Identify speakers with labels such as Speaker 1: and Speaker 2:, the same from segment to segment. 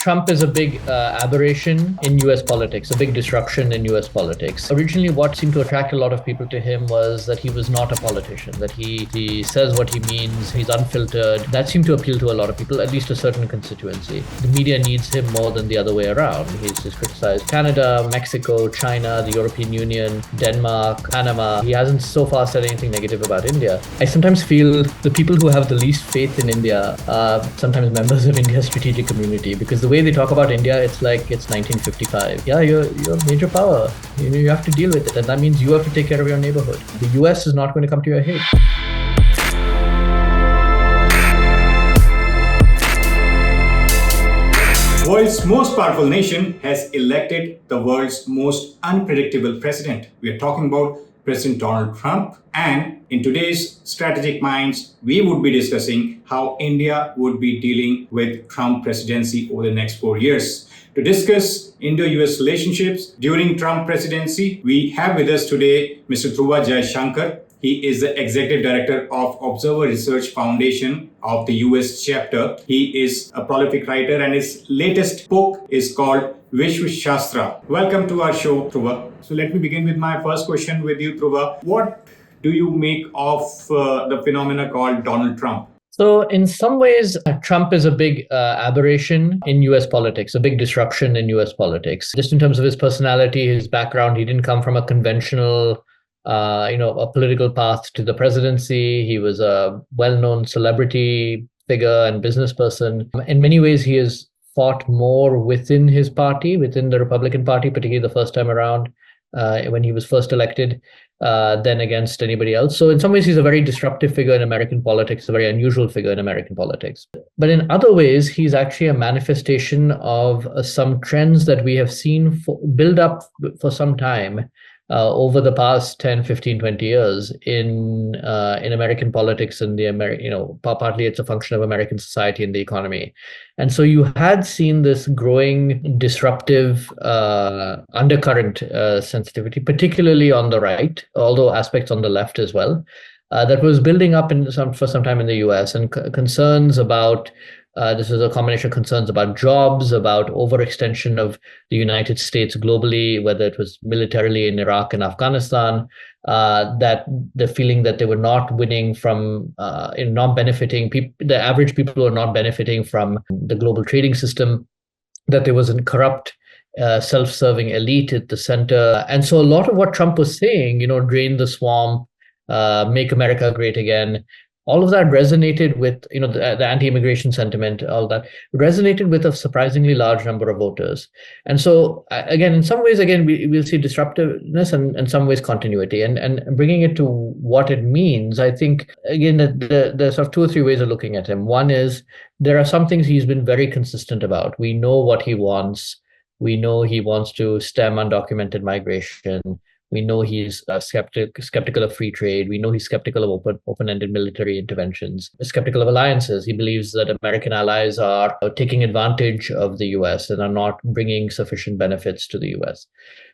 Speaker 1: Trump is a big aberration in US politics, a big disruption in US politics. Originally, what seemed to attract a lot of people to him was that he was not a politician, that he says what he means, he's unfiltered. That seemed to appeal to a lot of people, at least a certain constituency. The media needs him more than the other way around. He's criticized Canada, Mexico, China, the European Union, Denmark, Panama. He hasn't so far said anything negative about India. I sometimes feel the people who have the least faith in India are sometimes members of India's strategic community, because the way they talk about India, it's like it's 1955. Yeah, you're a major power. You have to deal with it, and that means you have to take care of your neighborhood. The US is not going to come to your aid.
Speaker 2: The world's most powerful nation has elected the world's most unpredictable president. We are talking about President Donald Trump. And in today's Strategic Minds, we would be discussing how India would be dealing with Trump presidency over the next 4 years. To discuss Indo-US relationships during Trump presidency, we have with us today Mr. Dhruva Jaishankar. He is the Executive Director of Observer Research Foundation of the US chapter. He is a prolific writer and his latest book is called Vishwa Shastra. Welcome to our show, Dhruva. So let me begin with my first question with you, Dhruva. What do you make of the phenomena called Donald Trump?
Speaker 1: So in some ways, Trump is a big aberration in US politics, a big disruption in US politics. Just in terms of his personality, his background, he didn't come from a conventional a political path to the presidency. He was a well-known celebrity figure and business person. In many ways, he has fought more within his party, within the Republican Party, particularly the first time around when he was first elected, than against anybody else. So in some ways, he's a very disruptive figure in American politics, a very unusual figure in American politics. But in other ways, he's actually a manifestation of some trends that we have seen build up for some time over the past 10, 15, 20 years in American politics and partly it's a function of American society and the economy. And so you had seen this growing disruptive undercurrent sensitivity, particularly on the right, although aspects on the left as well, that was building up for some time in the US, and concerns about this is a combination of concerns about jobs, about overextension of the United States globally, whether it was militarily in Iraq and Afghanistan, that the feeling that they were not winning from, not benefiting, the average people were not benefiting from the global trading system, that there was a corrupt, self-serving elite at the center. And so a lot of what Trump was saying, drain the swamp, make America great again, all of that resonated with, the anti-immigration sentiment, all that resonated with a surprisingly large number of voters. And so, again, in some ways, we'll see disruptiveness and in some ways continuity. And bringing it to what it means, I think, again, there's sort of two or three ways of looking at him. One is there are some things he's been very consistent about. We know what he wants. We know he wants to stem undocumented migration. We know he's skeptical of free trade. We know he's skeptical of open-ended military interventions, skeptical of alliances. He believes that American allies are taking advantage of the US and are not bringing sufficient benefits to the US.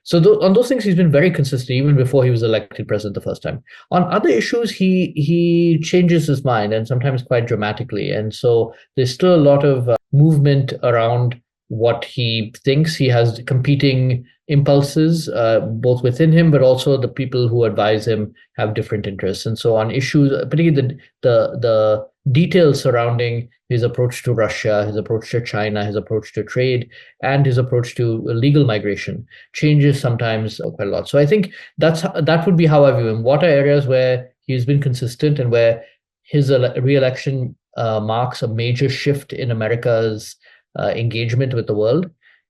Speaker 1: So on those things, he's been very consistent, even before he was elected president the first time. On other issues, he changes his mind, and sometimes quite dramatically. And so there's still a lot of movement around what he thinks. He has competing impulses, both within him, but also the people who advise him have different interests. And so on issues, particularly the details surrounding his approach to Russia, his approach to China, his approach to trade, and his approach to legal migration changes sometimes quite a lot. So I think that would be how I view him. What are areas where he's been consistent and where his re-election marks a major shift in America's engagement with the world,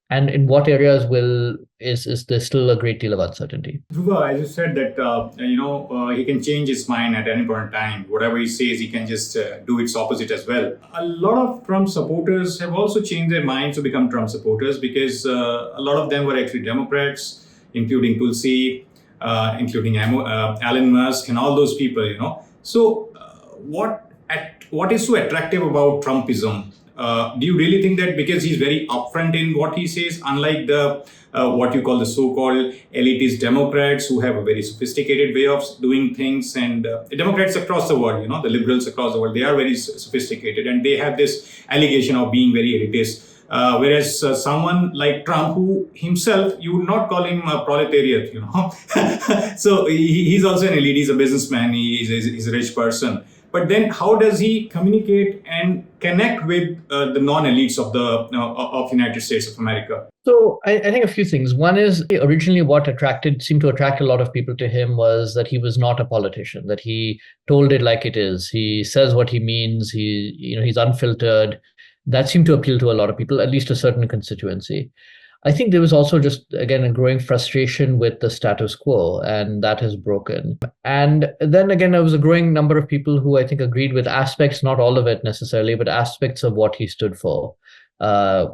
Speaker 1: and in what areas is there still a great deal of uncertainty?
Speaker 2: Dhruva, as you said that he can change his mind at any point in time. Whatever he says, he can just do its opposite as well. A lot of Trump supporters have also changed their minds to become Trump supporters, because a lot of them were actually Democrats, including Tulsi, including Elon Musk, and all those people. So what is so attractive about Trumpism? Do you really think that because he's very upfront in what he says, unlike the what you call the so-called elitist Democrats who have a very sophisticated way of doing things, and Democrats across the world, the liberals across the world, they are very sophisticated, and they have this allegation of being very elitist. Whereas someone like Trump, who himself, you would not call him a proletariat, So he's also an elite. He's a businessman. He's a rich person. But then, how does he communicate and connect with the non-elites of the United States of America?
Speaker 1: So I think a few things. One is originally what seemed to attract a lot of people to him was that he was not a politician, that he told it like it is. He says what he means. He's unfiltered. That seemed to appeal to a lot of people, at least a certain constituency. I think there was also just, again, a growing frustration with the status quo, and that has broken. And then again, there was a growing number of people who I think agreed with aspects, not all of it necessarily, but aspects of what he stood for.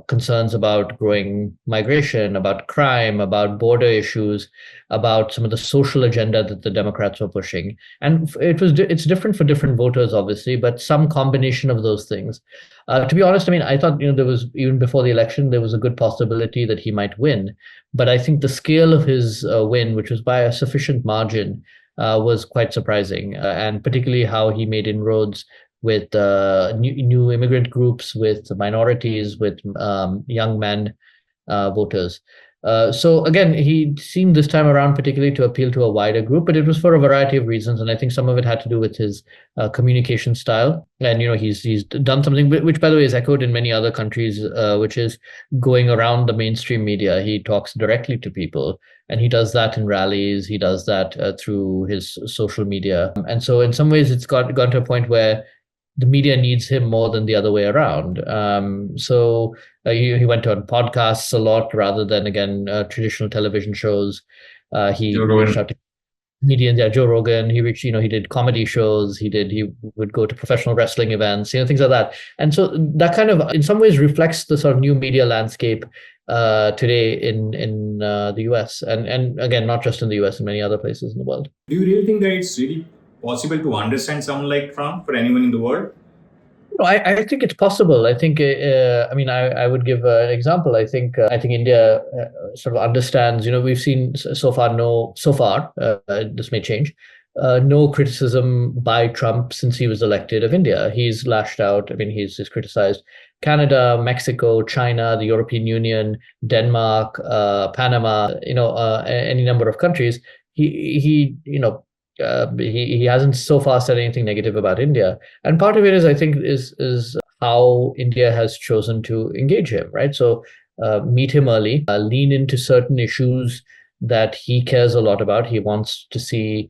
Speaker 1: Concerns about growing migration, about crime, about border issues, about some of the social agenda that the Democrats were pushing. And it's different for different voters, obviously, but some combination of those things. To be honest, I mean, I thought, there was, even before the election, there was a good possibility that he might win. But I think the scale of his win, which was by a sufficient margin, was quite surprising, and particularly how he made inroads with new immigrant groups, with minorities, with young men voters. So again, he seemed this time around particularly to appeal to a wider group, but it was for a variety of reasons, and I think some of it had to do with his communication style. And he's done something which, by the way, is echoed in many other countries, which is going around the mainstream media. He talks directly to people, and he does that in rallies. He does that through his social media, and so in some ways, it's gone to a point where the media needs him more than the other way around. So he went on podcasts a lot rather than, again, traditional television shows. He reached out to comedians, Joe Rogan. He did comedy shows. He would go to professional wrestling events, things like that. And so that kind of, in some ways, reflects the sort of new media landscape today in the US, and again, not just in the US, in many other places in the world.
Speaker 2: Do you really think that it's really possible to understand someone like Trump for anyone in the world?
Speaker 1: I think it's possible. I think, I would give an example. I think India sort of understands. We've seen so far, this may change. No criticism by Trump since he was elected of India. He's lashed out. I mean, he's criticized Canada, Mexico, China, the European Union, Denmark, Panama. Any number of countries. He hasn't so far said anything negative about India. And part of it is, I think, is how India has chosen to engage him, right? So meet him early, lean into certain issues that he cares a lot about. He wants to see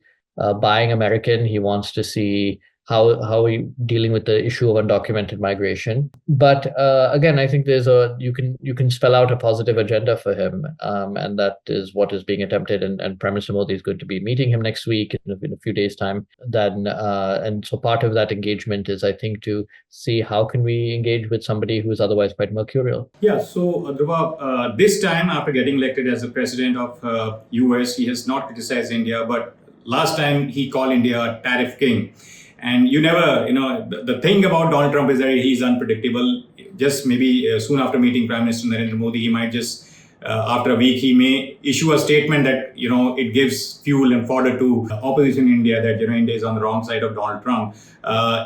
Speaker 1: buying American. He wants to see how we dealing with the issue of undocumented migration. But again, I think you can spell out a positive agenda for him, and that is what is being attempted. And Prime Minister Modi is going to be meeting him next week in a few days' time. Then and so part of that engagement is, I think, to see how can we engage with somebody who is otherwise quite mercurial.
Speaker 2: Yeah. So Dhruva, this time after getting elected as the president of US, he has not criticized India, but last time he called India a tariff king. And you never, the thing about Donald Trump is that he's unpredictable. Just maybe soon after meeting Prime Minister Narendra Modi, he might just, after a week, he may issue a statement that, it gives fuel and fodder to opposition in India, that, India is on the wrong side of Donald Trump.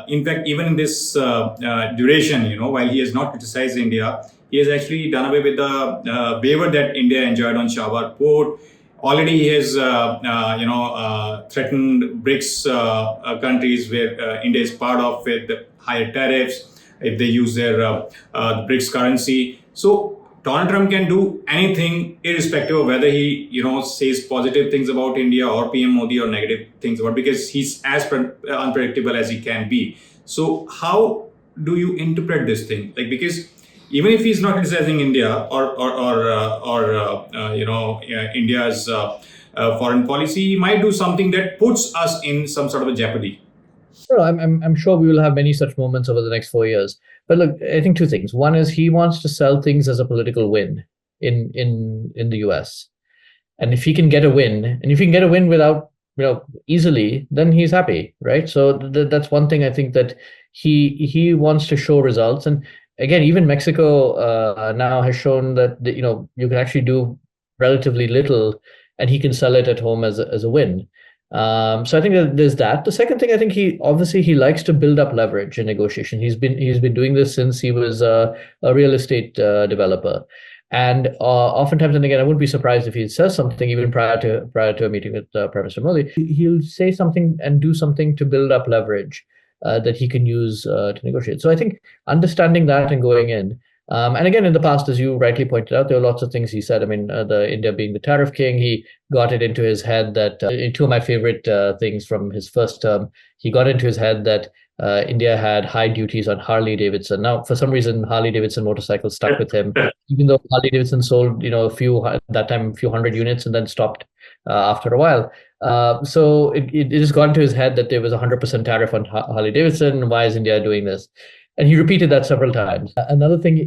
Speaker 2: In fact, even in this duration, while he has not criticized India, he has actually done away with the waiver that India enjoyed on Shahbar Port. Already he has, threatened BRICS countries where India is part of with higher tariffs if they use their BRICS currency. So Donald Trump can do anything irrespective of whether he, says positive things about India or PM Modi or negative things about, because he's as unpredictable as he can be. So how do you interpret this thing? Because even if he's not criticizing India or India's foreign policy, he might do something that puts us in some sort of a jeopardy.
Speaker 1: Sure, I'm sure we will have many such moments over the next 4 years. But look, I think two things. One is he wants to sell things as a political win in the US, and if he can get a win, and if he can get a win without easily, then he's happy, right? So that's one thing I think that he wants to show results. And again, even Mexico now has shown that you can actually do relatively little, and he can sell it at home as a win. So I think that there's that. The second thing, I think he likes to build up leverage in negotiation. He's been doing this since he was a real estate developer, and oftentimes, and again, I wouldn't be surprised if he says something even prior to a meeting with Prime Minister Modi. He'll say something and do something to build up leverage that he can use to negotiate. So I think understanding that and going in. And again, in the past, as you rightly pointed out, there were lots of things he said. I mean, the India being the tariff king, he got it into his head that two of my favorite things from his first term, he got into his head that India had high duties on Harley Davidson. Now, for some reason, Harley Davidson motorcycles stuck with him, even though Harley Davidson sold, a few at that time, a few hundred units, and then stopped after a while. So it just got into his head that there was 100% tariff on Harley Davidson. Why is India doing this? And he repeated that several times. Another thing,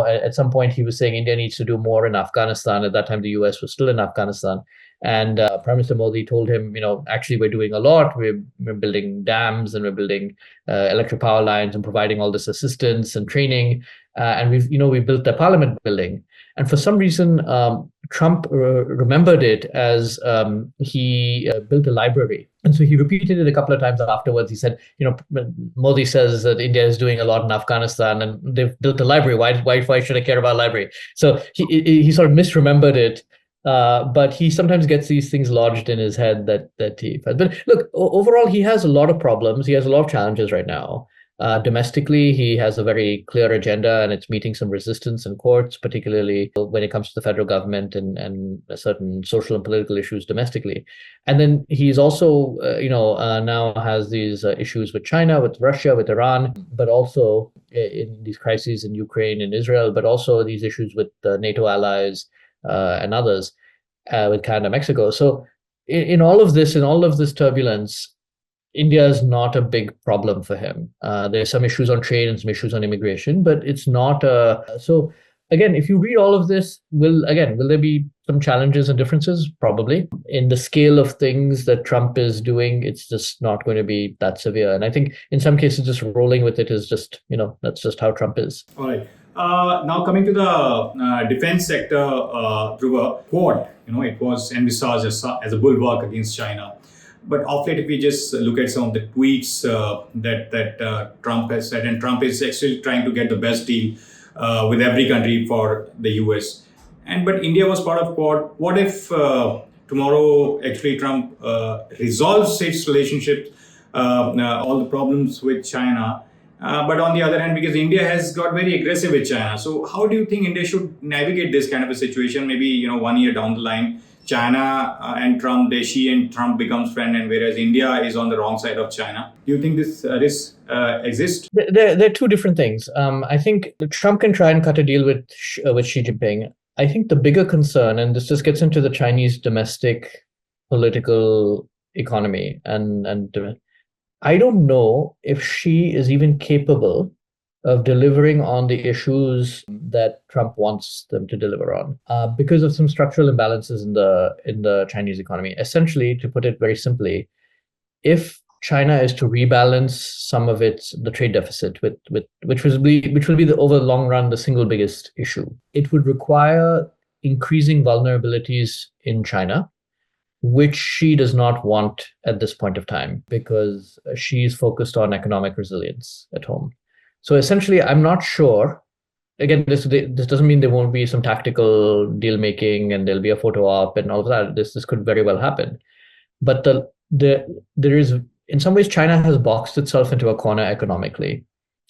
Speaker 1: at some point he was saying India needs to do more in Afghanistan. At that time, the US was still in Afghanistan. And Prime Minister Modi told him, actually, we're doing a lot. We're building dams and we're building electric power lines and providing all this assistance and training. And we built the parliament building. And for some reason, Trump remembered it as he built a library. And so he repeated it a couple of times afterwards. He said, Modi says that India is doing a lot in Afghanistan and they've built a library. Why should I care about a library? So he sort of misremembered it. But he sometimes gets these things lodged in his head that he. But look, overall, he has a lot of problems. He has a lot of challenges right now. Domestically, he has a very clear agenda, and it's meeting some resistance in courts, particularly when it comes to the federal government and certain social and political issues domestically. And then he's also, now has these issues with China, with Russia, with Iran, but also in these crises in Ukraine and Israel, but also these issues with NATO allies and others, with Canada, Mexico. So in all of this turbulence, India is not a big problem for him. There's some issues on trade and some issues on immigration, but it's not so again, if you read all of this, will there be some challenges and differences? Probably. In the scale of things that Trump is doing, it's just not going to be that severe. And I think in some cases, just rolling with it is just, that's just how Trump is.
Speaker 2: All right. Now coming to the defense sector, Dhruva, Quad, it was envisaged as a bulwark against China. But of late, if we just look at some of the tweets that Trump has said, and Trump is actually trying to get the best deal with every country for the US. But India was part of Quad. What if tomorrow actually Trump resolves its relationship, all the problems with China? But on the other hand, because India has got very aggressive with China. So how do you think India should navigate this kind of a situation? Maybe, 1 year down the line, China and Trump, Xi and Trump becomes friend, and whereas India is on the wrong side of China. Do you think this risk exists?
Speaker 1: There are two different things. I think Trump can try and cut a deal with Xi Jinping. I think the bigger concern, and this just gets into the Chinese domestic political economy, and I don't know if Xi is even capable of delivering on the issues that Trump wants them to deliver on, because of some structural imbalances in the Chinese economy. Essentially, to put it very simply, if China is to rebalance some of the trade deficit, which will be over the long run the single biggest issue, it would require increasing vulnerabilities in China, which she does not want at this point of time because she's focused on economic resilience at home. So essentially, I'm not sure. Again, this doesn't mean there won't be some tactical deal making and there'll be a photo op and all of that. This could very well happen. But there is, in some ways, China has boxed itself into a corner economically,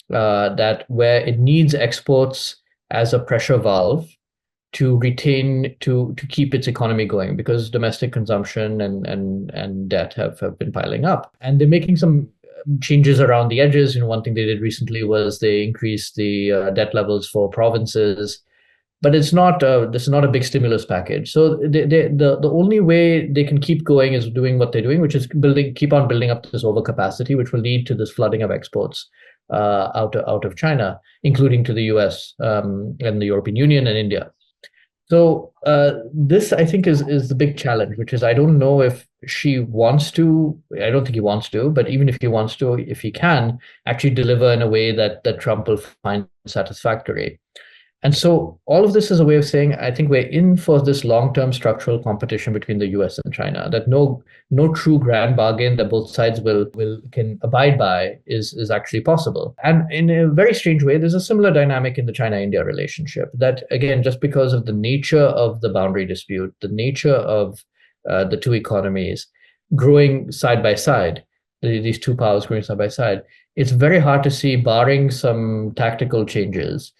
Speaker 1: that where it needs exports as a pressure valve to keep its economy going, because domestic consumption and debt have been piling up. And they're making some changes around the edges. One thing they did recently was they increased the debt levels for provinces, but this is not a big stimulus package. So the only way they can keep going is doing what they're doing, which is keep on building up this overcapacity, which will lead to this flooding of exports out of China, including to the US and the European Union and India. So this, I think, is the big challenge, which is I don't know if Xi wants to. I don't think he wants to, but even if he wants to, if he can actually deliver in a way that Trump will find satisfactory. And so all of this is a way of saying, I think we're in for this long-term structural competition between the US and China, that no true grand bargain that both sides will can abide by is actually possible. And in a very strange way, there's a similar dynamic in the China-India relationship, that again, just because of the nature of the boundary dispute, the nature of the two economies growing side by side, these two powers growing side by side, it's very hard to see, barring some tactical changes,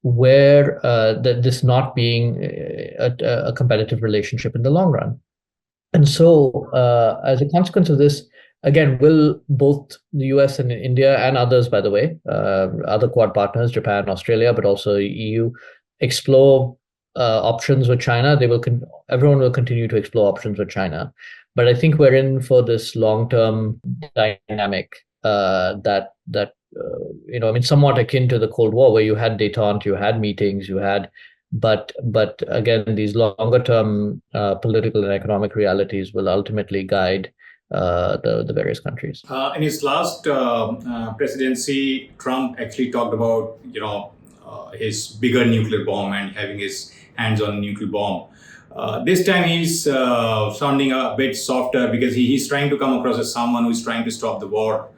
Speaker 1: where this not being a competitive relationship in the long run. And so, as a consequence of this, again, will both the US and India and others, by the way, other Quad partners, Japan, Australia, but also EU, explore options with China? Everyone will continue to explore options with China. But I think we're in for this long-term dynamic that I mean, somewhat akin to the Cold War, where you had détente, you had meetings, but again, these longer term political and economic realities will ultimately guide the various countries.
Speaker 2: In his last presidency, Trump actually talked about his bigger nuclear bomb and having his hands on a nuclear bomb. This time he's sounding a bit softer, because he's trying to come across as someone who's trying to stop the war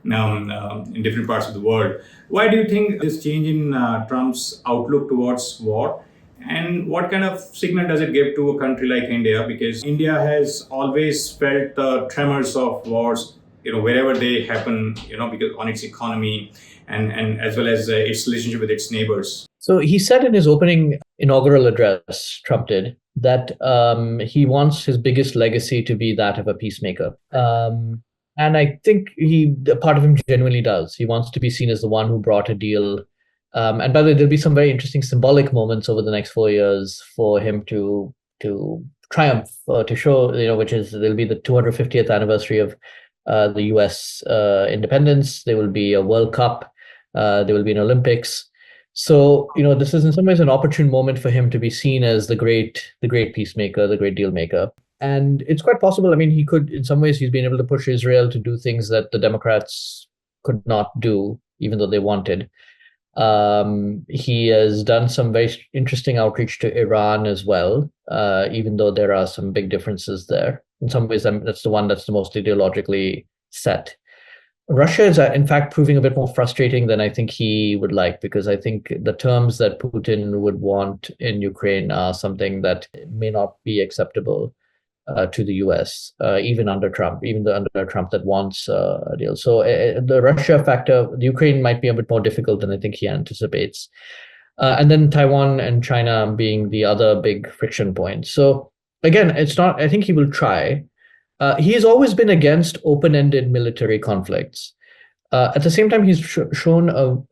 Speaker 2: in different parts of the world. Why do you think this change in Trump's outlook towards war? And what kind of signal does it give to a country like India? Because India has always felt the tremors of wars, wherever they happen, because on its economy and as well as its relationship with its neighbors.
Speaker 1: So he said in his opening inaugural address, Trump did, that he wants his biggest legacy to be that of a peacemaker. And I think a part of him genuinely does. He wants to be seen as the one who brought a deal. And by the way, there'll be some very interesting symbolic moments over the next 4 years for him to triumph, to show, which is, there'll be the 250th anniversary of the US independence. There will be a World Cup. There will be an Olympics. So, this is in some ways an opportune moment for him to be seen as the great peacemaker, the great deal maker. And it's quite possible. I mean, he could, in some ways, he's been able to push Israel to do things that the Democrats could not do, even though they wanted. He has done some very interesting outreach to Iran as well, even though there are some big differences there. In some ways, that's the one that's the most ideologically set. Russia is, in fact, proving a bit more frustrating than I think he would like, because I think the terms that Putin would want in Ukraine are something that may not be acceptable to the US, even under Trump, under Trump that wants a deal. So the Russia factor, the Ukraine might be a bit more difficult than I think he anticipates. And then Taiwan and China being the other big friction point. So again, I think he will try. He has always been against open-ended military conflicts. At the same time, he's shown,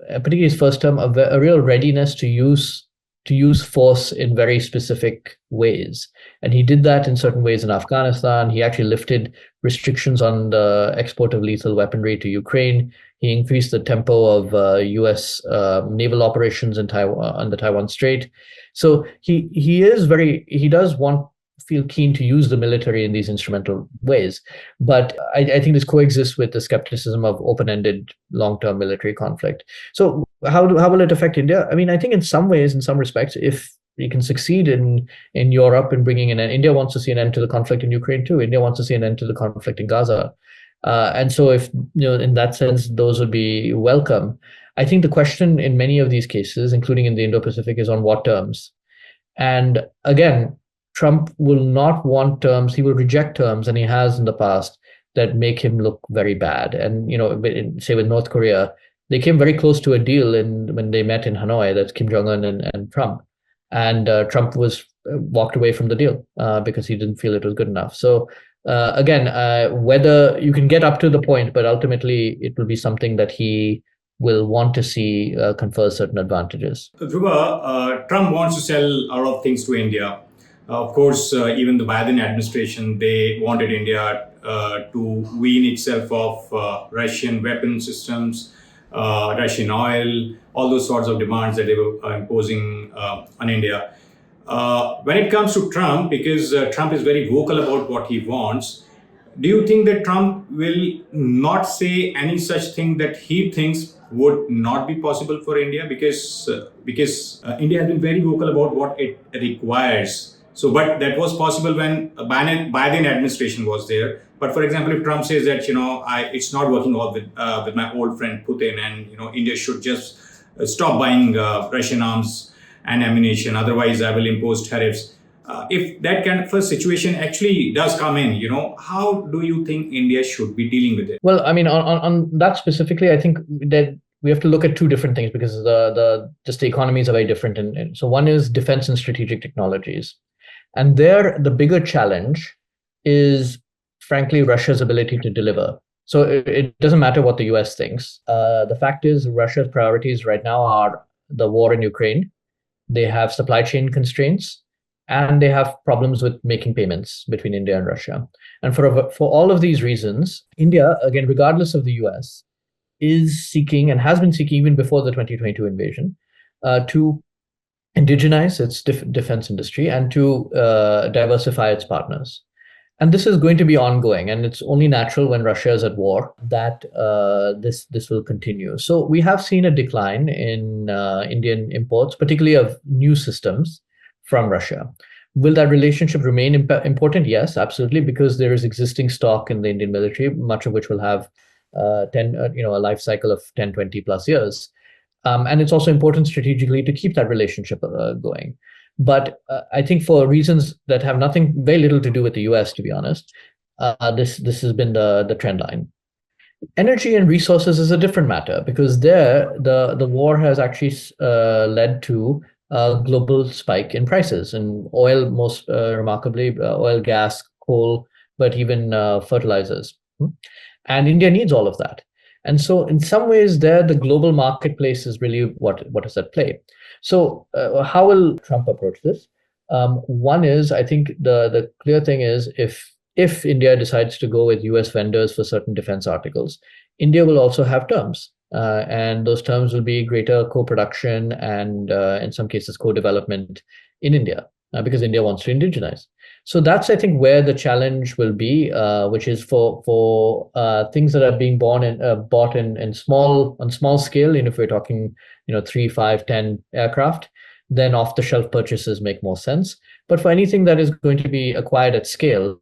Speaker 1: particularly his first term, a real readiness to use force in very specific ways. And he did that in certain ways in Afghanistan. He actually lifted restrictions on the export of lethal weaponry to Ukraine. He increased the tempo of US naval operations in Taiwan, on the Taiwan Strait. So he does feel keen to use the military in these instrumental ways. But I think this coexists with the skepticism of open-ended long-term military conflict. So how will it affect India? I mean, I think in some ways, in some respects, if you can succeed in Europe in bringing in, India wants to see an end to the conflict in Ukraine too. India wants to see an end to the conflict in Gaza. And so if, in that sense, those would be welcome. I think the question in many of these cases, including in the Indo-Pacific, is on what terms. And again, Trump will not want terms, he will reject terms, and he has in the past, that make him look very bad. And, say with North Korea, they came very close to a deal when they met in Hanoi, that's Kim Jong-un and Trump. And Trump walked away from the deal because he didn't feel it was good enough. So again, whether you can get up to the point, but ultimately it will be something that he will want to see confer certain advantages.
Speaker 2: Dhruva, Trump wants to sell a lot of things to India. Of course, even the Biden administration, they wanted India to wean itself off Russian weapon systems, Russian oil, all those sorts of demands that they were imposing on India. When it comes to Trump, because Trump is very vocal about what he wants, Do you think that Trump will not say any such thing that he thinks would not be possible for India? Because India has been very vocal about what it requires. So, but that was possible when Biden administration was there. But for example, if Trump says that it's not working out with my old friend Putin, and India should just stop buying Russian arms and ammunition, otherwise I will impose tariffs. If that kind of a situation actually does come in, how do you think India should be dealing with it?
Speaker 1: Well, I mean, on that specifically, I think that we have to look at two different things because the economies are very different. And so one is defense and strategic technologies. And there, the bigger challenge is, frankly, Russia's ability to deliver. So it doesn't matter what the US thinks. The fact is, Russia's priorities right now are the war in Ukraine. They have supply chain constraints, and they have problems with making payments between India and Russia. And for all of these reasons, India, again, regardless of the US, is seeking and has been seeking even before the 2022 invasion to indigenize its defense industry and to diversify its partners. And this is going to be ongoing, and it's only natural when Russia is at war that this will continue. So we have seen a decline in Indian imports, particularly of new systems from Russia. Will that relationship remain important? Yes, absolutely, because there is existing stock in the Indian military, much of which will have a life cycle of 10, 20 plus years. And it's also important strategically to keep that relationship going. But I think for reasons that have very little to do with the US, to be honest, this has been the trend line. Energy and resources is a different matter because there the war has actually led to a global spike in prices, and oil most remarkably, oil, gas, coal, but even fertilizers. And India needs all of that. And so in some ways there, the global marketplace is really what is at play. So how will Trump approach this? One is, I think the clear thing is if India decides to go with US vendors for certain defense articles, India will also have terms. And those terms will be greater co-production and in some cases co-development in India because India wants to indigenize. So that's, I think, where the challenge will be, which is for things that are being bought in small scale. If we're talking, 3, 5, 10 aircraft, then off-the-shelf purchases make more sense. But for anything that is going to be acquired at scale,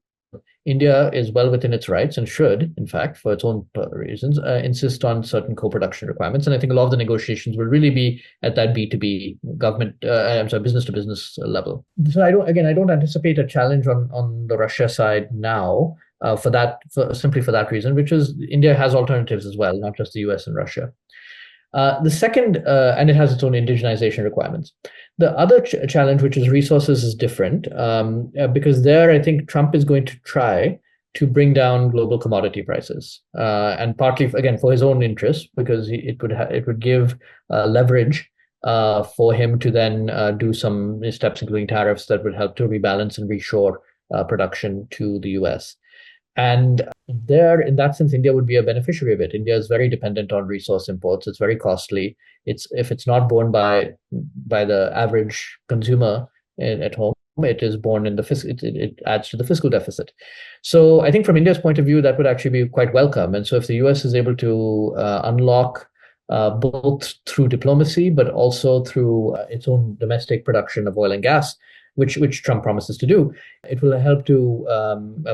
Speaker 1: India is well within its rights and should, in fact, for its own reasons, insist on certain co-production requirements. And I think a lot of the negotiations will really be at that B2B business to business level. So I don't anticipate a challenge on the Russia side now simply for that reason, which is India has alternatives as well, not just the US and Russia. The second, and it has its own indigenization requirements. The other challenge, which is resources, is different because there, I think Trump is going to try to bring down global commodity prices, and partly again for his own interest, because it would give leverage for him to then do some steps, including tariffs, that would help to rebalance and reshore production to the US. And there, in that sense, India would be a beneficiary of it. India is very dependent on resource imports. It's very costly. If it's not borne by the average consumer at home, it is borne in the fiscal. It adds to the fiscal deficit. So I think from India's point of view, that would actually be quite welcome. And so if the US is able to unlock both through diplomacy, but also through its own domestic production of oil and gas, which Trump promises to do, it will help to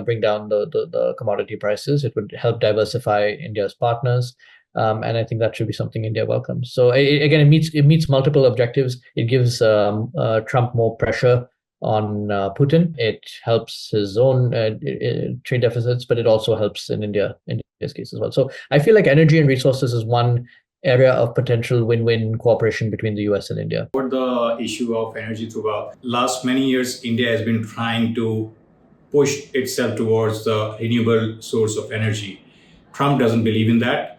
Speaker 1: bring down the commodity prices. It would help diversify India's partners, and I think that should be something India welcomes. So again, it meets multiple objectives. It gives Trump more pressure on Putin. It helps his own trade deficits, but it also helps in India's case as well. So I feel like energy and resources is one area of potential win-win cooperation between the US and India.
Speaker 2: For the issue of energy, Dhruva, last many years, India has been trying to push itself towards the renewable source of energy. Trump doesn't believe in that.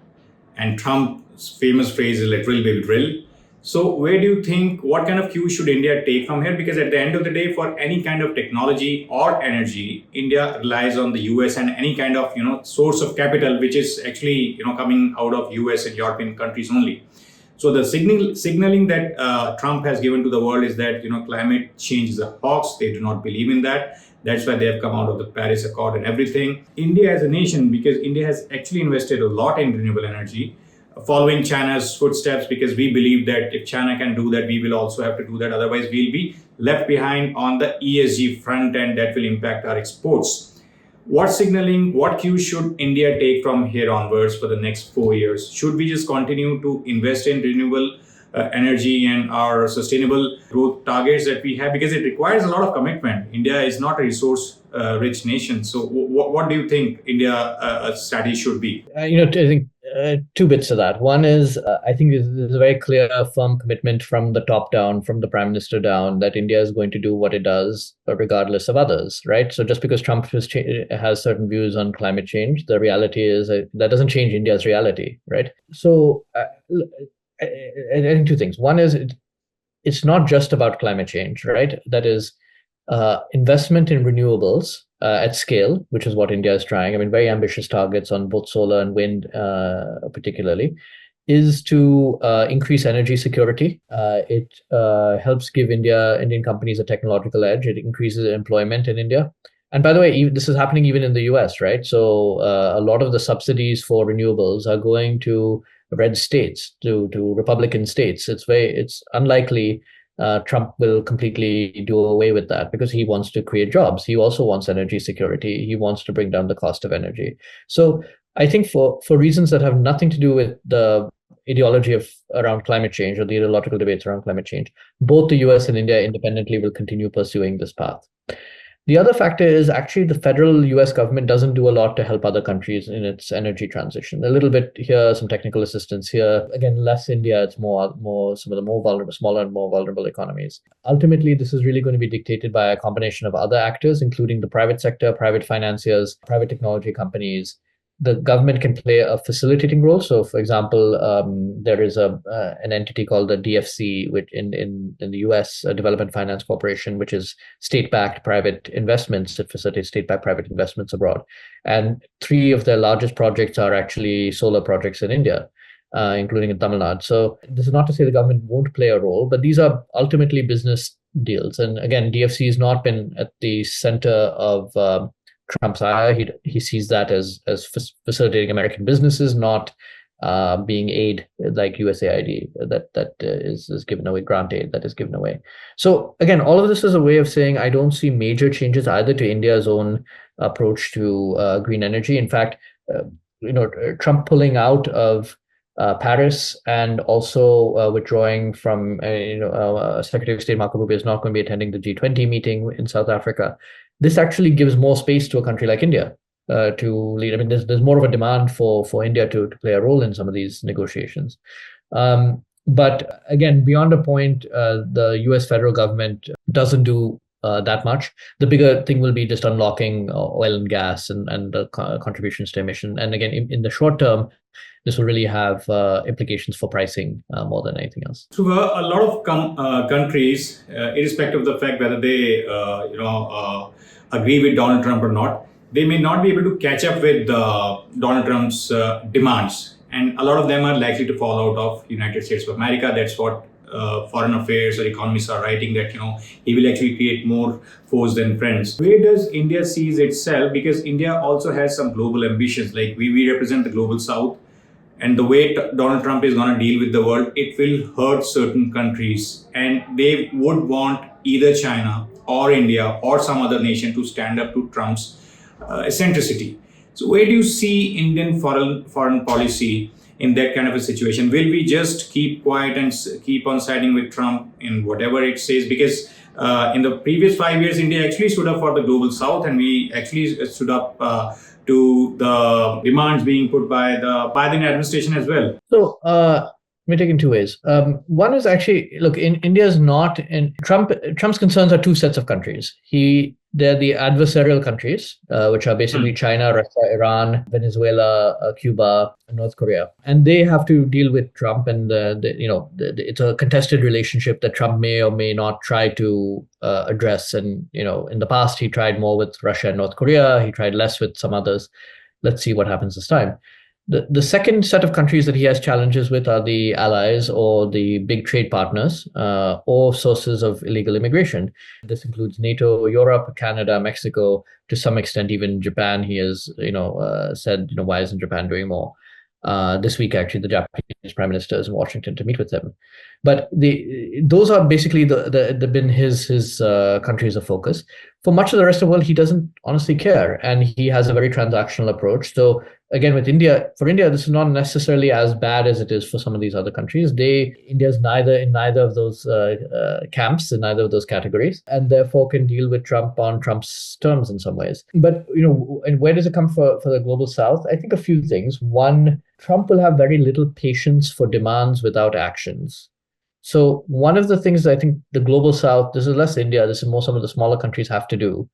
Speaker 2: And Trump's famous phrase is like drill, baby, drill. So where do you think, what kind of cues should India take from here? Because at the end of the day, for any kind of technology or energy, India relies on the US and any kind of, source of capital, which is actually, coming out of US and European countries only. So the signaling that Trump has given to the world is that climate change is a hoax. They do not believe in that. That's why they have come out of the Paris Accord and everything. India as a nation, because India has actually invested a lot in renewable energy, following China's footsteps, because we believe that if China can do that, we will also have to do that. Otherwise, we'll be left behind on the ESG front, and that will impact our exports. What signaling, what cues should India take from here onwards for the next 4 years? Should we just continue to invest in renewable energy and our sustainable growth targets that we have? Because it requires a lot of commitment. India is not a resource-rich nation. So what do you think India's strategy should be?
Speaker 1: I think two bits of that. One is, I think there's a very clear, firm commitment from the top down, from the prime minister down, that India is going to do what it does, regardless of others, right? So just because Trump has certain views on climate change, the reality is that doesn't change India's reality, right? So I think two things. One is it's not just about climate change, right? That is investment in renewables at scale, which is what India is trying. I mean, very ambitious targets on both solar and wind, particularly, is to increase energy security. It helps give Indian companies a technological edge. It increases employment in India. And by the way, this is happening even in the US, right? So a lot of the subsidies for renewables are going to red states, to Republican states. It's unlikely Trump will completely do away with that, because he wants to create jobs. He also wants energy security. He wants to bring down the cost of energy. So I think for reasons that have nothing to do with the ideology around climate change or the ideological debates around climate change, both the US and India independently will continue pursuing this path. The other factor is actually the federal US government doesn't do a lot to help other countries in its energy transition. A little bit here, some technical assistance here. Again, less India, it's more some of the more vulnerable, smaller and more vulnerable economies. Ultimately, this is really going to be dictated by a combination of other actors, including the private sector, private financiers, private technology companies. The government can play a facilitating role. So, for example, there is an entity called the DFC, which in the US, Development Finance Corporation, which is state-backed private investments that facilitate state-backed private investments abroad. And 3 of their largest projects are actually solar projects in India, including in Tamil Nadu. So this is not to say the government won't play a role, but these are ultimately business deals. And again, DFC has not been at the center of Trump's ire. He sees that as facilitating American businesses, not being aid like USAID that is given away, grant aid that is given away. So again, all of this is a way of saying I don't see major changes either to India's own approach to green energy. In fact, Trump pulling out of Paris and also withdrawing from Secretary of State Marco Rubio is not going to be attending the G20 meeting in South Africa. This actually gives more space to a country like India to lead. I mean, there's more of a demand for India to play a role in some of these negotiations. But again, beyond a point, the US federal government doesn't do that much. The bigger thing will be just unlocking oil and gas and the contributions to emission. And again, in the short term, this will really have implications for pricing more than anything else.
Speaker 2: So a lot of countries, irrespective of the fact whether they agree with Donald Trump or not, they may not be able to catch up with Donald Trump's demands, and a lot of them are likely to fall out of United States of America. That's what foreign affairs or economists are writing, that he will actually create more foes than friends. Where does India sees itself? Because India also has some global ambitions. Like we represent the global South. And the way Donald Trump is going to deal with the world, it will hurt certain countries. And they would want either China or India or some other nation to stand up to Trump's eccentricity. So where do you see Indian foreign policy in that kind of a situation? Will we just keep quiet and keep on siding with Trump in whatever it says? Because in the previous 5 years, India actually stood up for the global South, and we actually stood up to the demands being put by the Biden administration as well.
Speaker 1: So let me take it in 2 ways. One is actually, look, India is not in Trump's concerns are 2 sets of countries. They're the adversarial countries, which are basically China, Russia, Iran, Venezuela, Cuba, and North Korea. And they have to deal with Trump, and it's a contested relationship that Trump may or may not try to address. And in the past, he tried more with Russia and North Korea. He tried less with some others. Let's see what happens this time. The second set of countries that he has challenges with are the allies or the big trade partners or sources of illegal immigration. This includes NATO, Europe, Canada, Mexico, to some extent, even Japan. He has, said, why isn't Japan doing more? This week, actually, the Japanese prime minister is in Washington to meet with him. But those are basically been his countries of focus. For much of the rest of the world, he doesn't honestly care, and he has a very transactional approach. So again, for India, this is not necessarily as bad as it is for some of these other countries. India is neither of those camps, in neither of those categories, and therefore can deal with Trump on Trump's terms in some ways. But and where does it come for the global South? I think a few things. One, Trump will have very little patience for demands without actions. So one of the things I think the global South, this is less India, this is more some of the smaller countries have to do.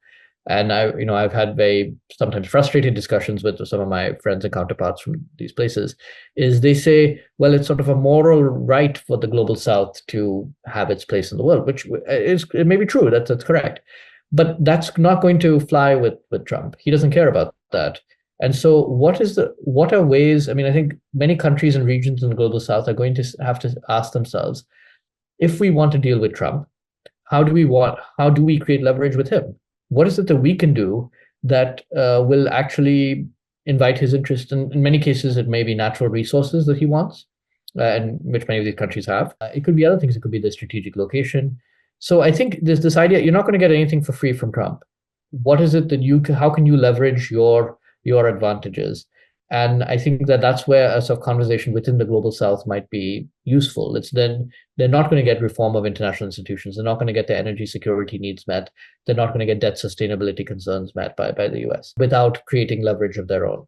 Speaker 1: And I've had very sometimes frustrated discussions with some of my friends and counterparts from these places, is they say, well, it's sort of a moral right for the global South to have its place in the world, which it may be true, that's correct. But that's not going to fly with Trump. He doesn't care about that. And so what are ways, I think many countries and regions in the global South are going to have to ask themselves, if we want to deal with Trump, how do we create leverage with him? What is it that we can do that will actually invite his interest? And in many cases, it may be natural resources that he wants, and which many of these countries have. It could be other things. It could be the strategic location. So I think there's this idea, you're not going to get anything for free from Trump. What is it that how can you leverage your advantages? And I think that's where a sort of conversation within the global South might be useful. It's then they're not going to get reform of international institutions. They're not going to get their energy security needs met. They're not going to get debt sustainability concerns met by the US without creating leverage of their own.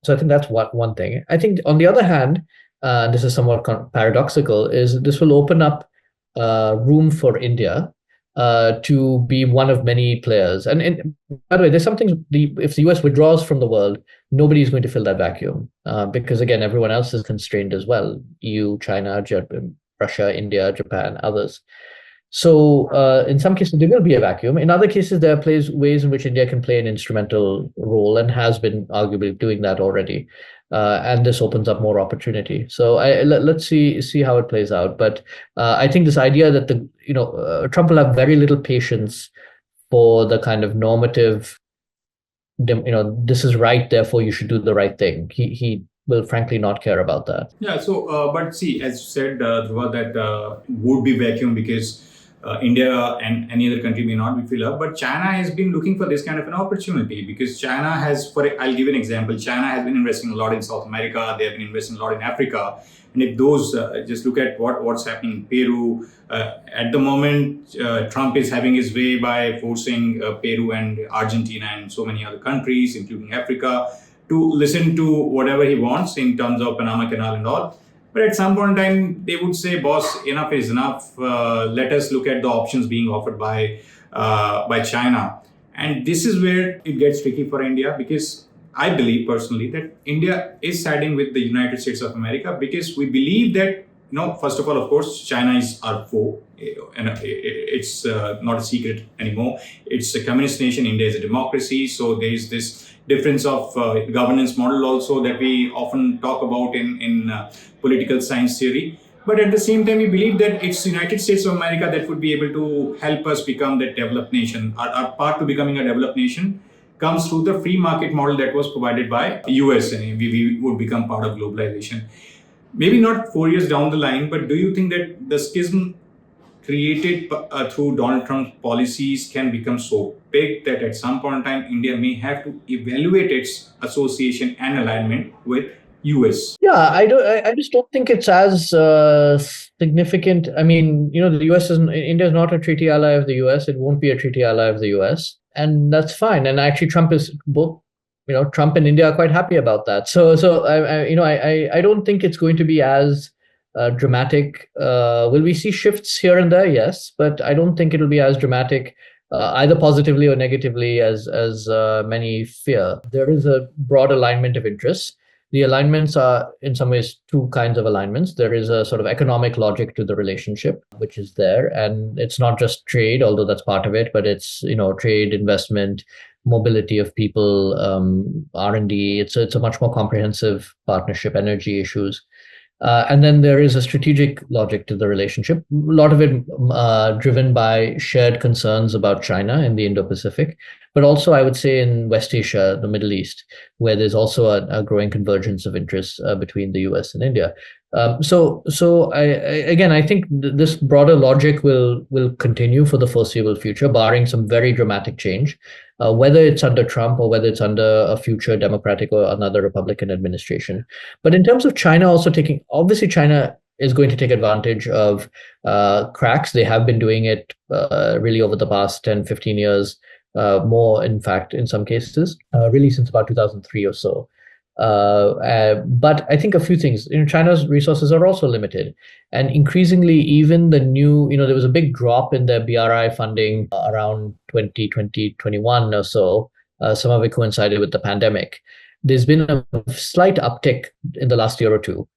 Speaker 1: So I think that's one thing. I think on the other hand, this is somewhat paradoxical, is this will open up room for India to be one of many players. And by the way, there's something, if the US withdraws from the world, nobody's going to fill that vacuum because, again, everyone else is constrained as well. EU, China, Russia, India, Japan, others. So in some cases, there will be a vacuum. In other cases, there are ways in which India can play an instrumental role and has been arguably doing that already. And this opens up more opportunity. So let's see how it plays out. But I think this idea that Trump will have very little patience for the kind of normative, this is right, therefore you should do the right thing. He will frankly not care about that.
Speaker 2: Yeah. So, but see, as you said, Dhruva, that would be vacuum because India and any other country may not be filled up, but China has been looking for this kind of an opportunity because China has, I'll give you an example. China has been investing a lot in South America. They have been investing a lot in Africa. And if those, just look at what's happening in Peru. At the moment, Trump is having his way by forcing Peru and Argentina and so many other countries, including Africa, to listen to whatever he wants in terms of Panama Canal and all. But at some point in time, they would say, boss, enough is enough. Let us look at the options being offered by China. And this is where it gets tricky for India because I believe personally that India is siding with the United States of America because we believe that, first of all, of course, China is our foe. And it's not a secret anymore. It's a communist nation. India is a democracy. So there is this difference of governance model also that we often talk about in political science theory. But at the same time, we believe that it's the United States of America that would be able to help us become that developed nation. Our path to becoming a developed nation comes through the free market model that was provided by US, and we would become part of globalization. Maybe not 4 years down the line, but do you think that the schism created through Donald Trump's policies can become so big that at some point in time, India may have to evaluate its association and alignment with US?
Speaker 1: Yeah, I just don't think it's as significant. The India is not a treaty ally of the US. It won't be a treaty ally of the US, and that's fine. And actually, Trump and India are quite happy about that. So I don't think it's going to be as dramatic. Will we see shifts here and there? Yes, but I don't think it'll be as dramatic, either positively or negatively, as many fear. There is a broad alignment of interests. The alignments are, in some ways, two kinds of alignments. There is a sort of economic logic to the relationship, which is there. And it's not just trade, although that's part of it, but it's, trade, investment, mobility of people, R&D. It's a much more comprehensive partnership, energy issues. And then there is a strategic logic to the relationship, a lot of it driven by shared concerns about China in the Indo-Pacific, but also I would say in West Asia, the Middle East, where there's also a growing convergence of interests between the US and India. I think this broader logic will continue for the foreseeable future, barring some very dramatic change, whether it's under Trump or whether it's under a future Democratic or another Republican administration. But in terms of China also obviously China is going to take advantage of cracks. They have been doing it really over the past 10, 15 years, more in fact, in some cases, really since about 2003 or so. But I think a few things. China's resources are also limited, and increasingly, even the new, there was a big drop in their BRI funding around 2020, 21 or so. Some of it coincided with the pandemic. There's been a slight uptick in the last year or two.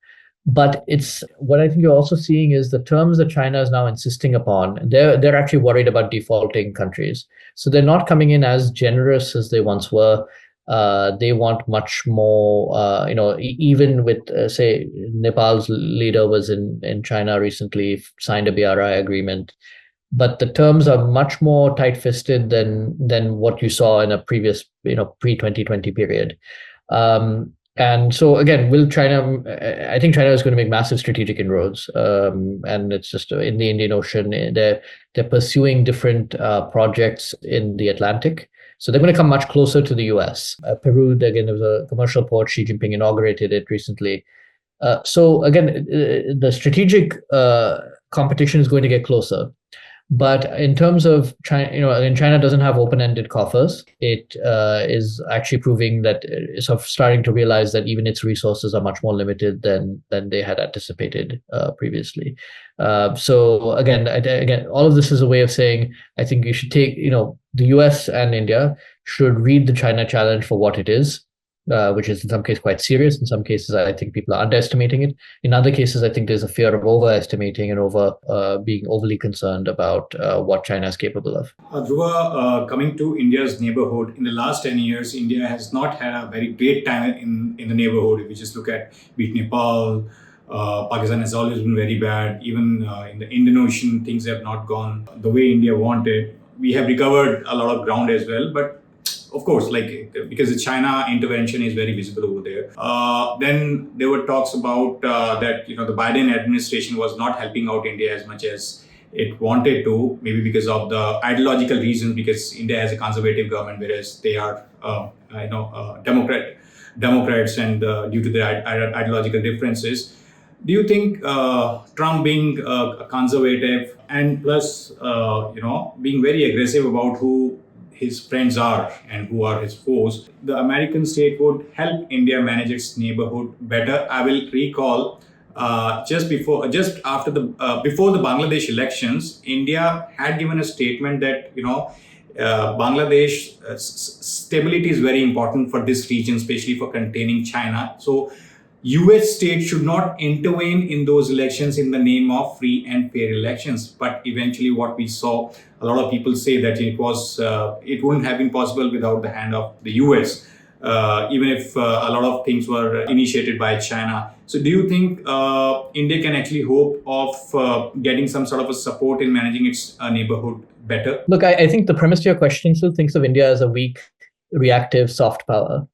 Speaker 1: But it's what I think you're also seeing is the terms that China is now insisting upon. They're actually worried about defaulting countries, so they're not coming in as generous as they once were. They want much more, even with, say, Nepal's leader was in China recently, signed a BRI agreement, but the terms are much more tight-fisted than what you saw in a previous, pre-2020 period. And so again, I think China is going to make massive strategic inroads, and it's just in the Indian Ocean. They're pursuing different projects in the Atlantic. So they're going to come much closer to the US. Peru, again, there was a commercial port. Xi Jinping inaugurated it recently. So again, the strategic competition is going to get closer. But in terms of China, again, China doesn't have open-ended coffers. It is actually proving that it's sort of starting to realize that even its resources are much more limited than they had anticipated previously. So again, all of this is a way of saying I think you should take, the US and India should read the China challenge for what it is. Which is in some cases quite serious. In some cases, I think people are underestimating it. In other cases, I think there's a fear of overestimating and being overly concerned about what China is capable of.
Speaker 2: Dhruva, coming to India's neighborhood, in the last 10 years, India has not had a very great time in the neighborhood. If you just look at Nepal, Pakistan has always been very bad. Even in the Indian Ocean, things have not gone the way India wanted. We have recovered a lot of ground as well, but of course, because the China intervention is very visible over there. Then there were talks about that the Biden administration was not helping out India as much as it wanted to, maybe because of the ideological reasons, because India has a conservative government, whereas they are Democrats, and due to the ideological differences. Do you think Trump being conservative and plus being very aggressive about who his friends are and who are his foes, the American state would help India manage its neighborhood better? I will recall before the Bangladesh elections, India had given a statement that Bangladesh stability is very important for this region, especially for containing China. So US states should not intervene in those elections in the name of free and fair elections. But eventually what we saw, a lot of people say that it wouldn't have been possible without the hand of the US, even if a lot of things were initiated by China. So do you think India can actually hope of getting some sort of a support in managing its neighborhood better?
Speaker 1: Look, I think the premise to your question still thinks of India as a weak, reactive, soft power.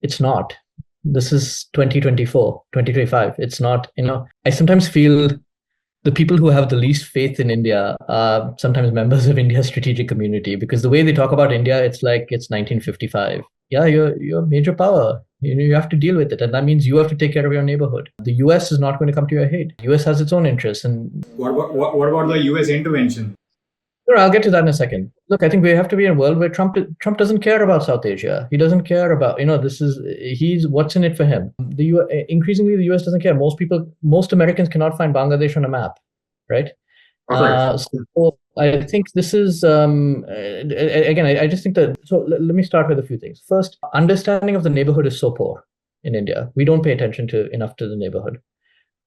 Speaker 1: It's not. This is 2024, 2025. It's not, I sometimes feel the people who have the least faith in India are sometimes members of India's strategic community, because the way they talk about India, it's like it's 1955. Yeah, you're a major power. You have to deal with it. And that means you have to take care of your neighborhood. The US is not going to come to your aid. The US has its own interests. And
Speaker 2: what about the US intervention?
Speaker 1: Sure, I'll get to that in a second. Look, I think we have to be in a world where Trump doesn't care about South Asia. He doesn't care about, he's what's in it for him. Increasingly, the US doesn't care. Most Americans cannot find Bangladesh on a map, right?
Speaker 2: Okay.
Speaker 1: So I think this is, again, I just think that, so let me start with a few things. First, understanding of the neighborhood is so poor in India. We don't pay attention enough to the neighborhood.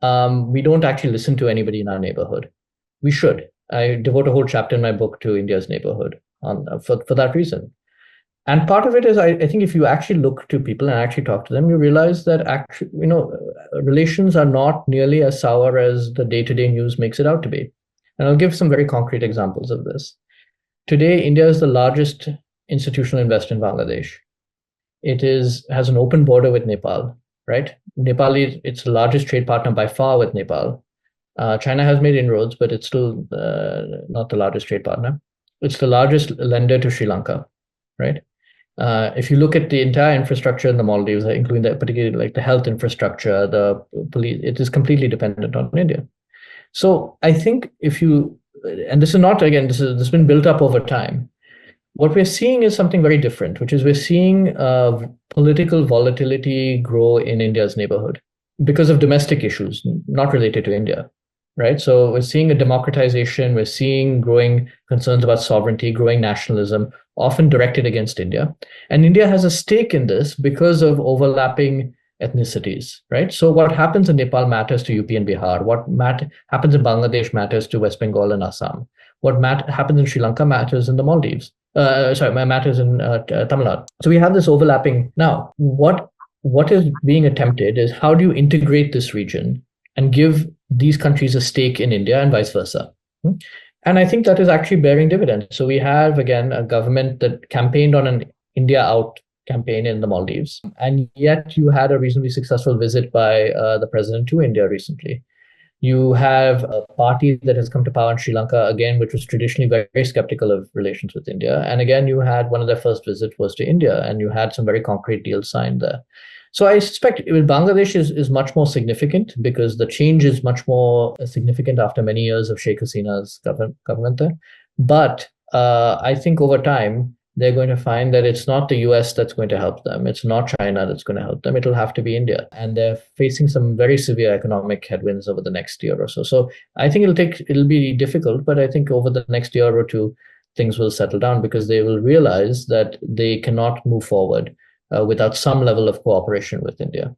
Speaker 1: We don't actually listen to anybody in our neighborhood. We should. I devote a whole chapter in my book to India's neighborhood for that reason. And part of it is, I think if you actually look to people and actually talk to them, you realize that actually, relations are not nearly as sour as the day-to-day news makes it out to be. And I'll give some very concrete examples of this. Today, India is the largest institutional investor in Bangladesh. It has an open border with Nepal, right? Nepal is its largest trade partner by far with Nepal. China has made inroads, but it's still not the largest trade partner. It's the largest lender to Sri Lanka, right? If you look at the entire infrastructure in the Maldives, including particularly like the health infrastructure, the police, it is completely dependent on India. So I think and this is not, again, this has been built up over time. What we're seeing is something very different, which is we're seeing political volatility grow in India's neighborhood because of domestic issues, not related to India, right? So we're seeing a democratization, we're seeing growing concerns about sovereignty, growing nationalism, often directed against India. And India has a stake in this because of overlapping ethnicities, right? So what happens in Nepal matters to UP and Bihar. What happens in Bangladesh matters to West Bengal and Assam. What happens in Sri Lanka matters in the Maldives. Matters in Tamil Nadu. So we have this overlapping. Now, what is being attempted is how do you integrate this region and give these countries a stake in India and vice versa? And I think that is actually bearing dividends. So we have, again, a government that campaigned on an India out campaign in the Maldives. And yet you had a reasonably successful visit by the president to India recently. You have a party that has come to power in Sri Lanka, again, which was traditionally very, very skeptical of relations with India. And again, you had one of their first visits was to India, and you had some very concrete deals signed there. So I suspect Bangladesh is much more significant because the change is much more significant after many years of Sheikh Hasina's government there. But I think over time, they're going to find that it's not the US that's going to help them. It's not China that's going to help them. It'll have to be India. And they're facing some very severe economic headwinds over the next year or so. So I think it'll be difficult, but I think over the next year or two, things will settle down because they will realize that they cannot move forward without some level of cooperation with India.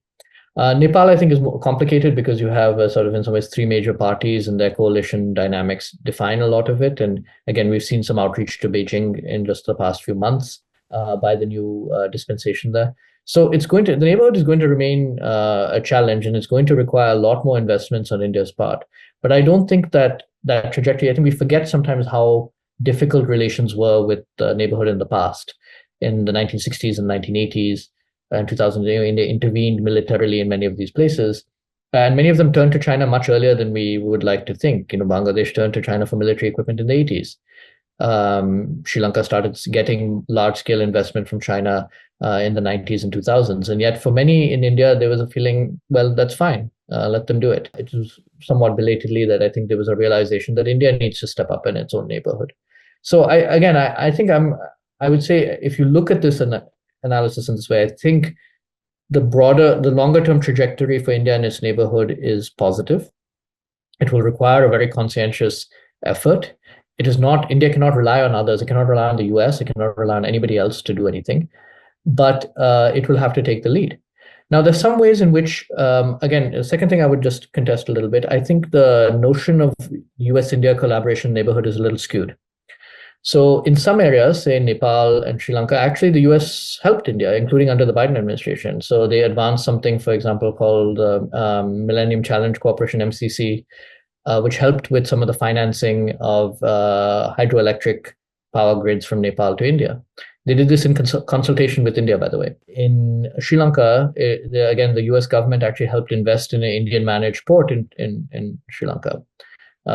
Speaker 1: Nepal, I think, is more complicated because you have sort of in some ways three major parties and their coalition dynamics define a lot of it. And again, we've seen some outreach to Beijing in just the past few months by the new dispensation there. So the neighborhood is going to remain a challenge, and it's going to require a lot more investments on India's part. But I don't think that trajectory, I think we forget sometimes how difficult relations were with the neighborhood in the past, in the 1960s and 1980s. In 2000, India intervened militarily in many of these places. And many of them turned to China much earlier than we would like to think. Bangladesh turned to China for military equipment in the 80s. Sri Lanka started getting large-scale investment from China in the 90s and 2000s. And yet for many in India, there was a feeling, well, that's fine. Let them do it. It was somewhat belatedly that I think there was a realization that India needs to step up in its own neighborhood. So I think I would say if you look at this analysis in this way, I think the longer term trajectory for India and its neighborhood is positive. It will require a very conscientious effort. India cannot rely on others. It cannot rely on the US. It cannot rely on anybody else to do anything, but it will have to take the lead. Now, there's some ways in which, again, the second thing I would just contest a little bit, I think the notion of US-India collaboration neighborhood is a little skewed. So in some areas, say Nepal and Sri Lanka, actually the US helped India, including under the Biden administration. So they advanced something, for example, called Millennium Challenge Cooperation, MCC, which helped with some of the financing of hydroelectric power grids from Nepal to India. They did this in consultation with India, by the way. In Sri Lanka, again, the US government actually helped invest in an Indian-managed port in Sri Lanka.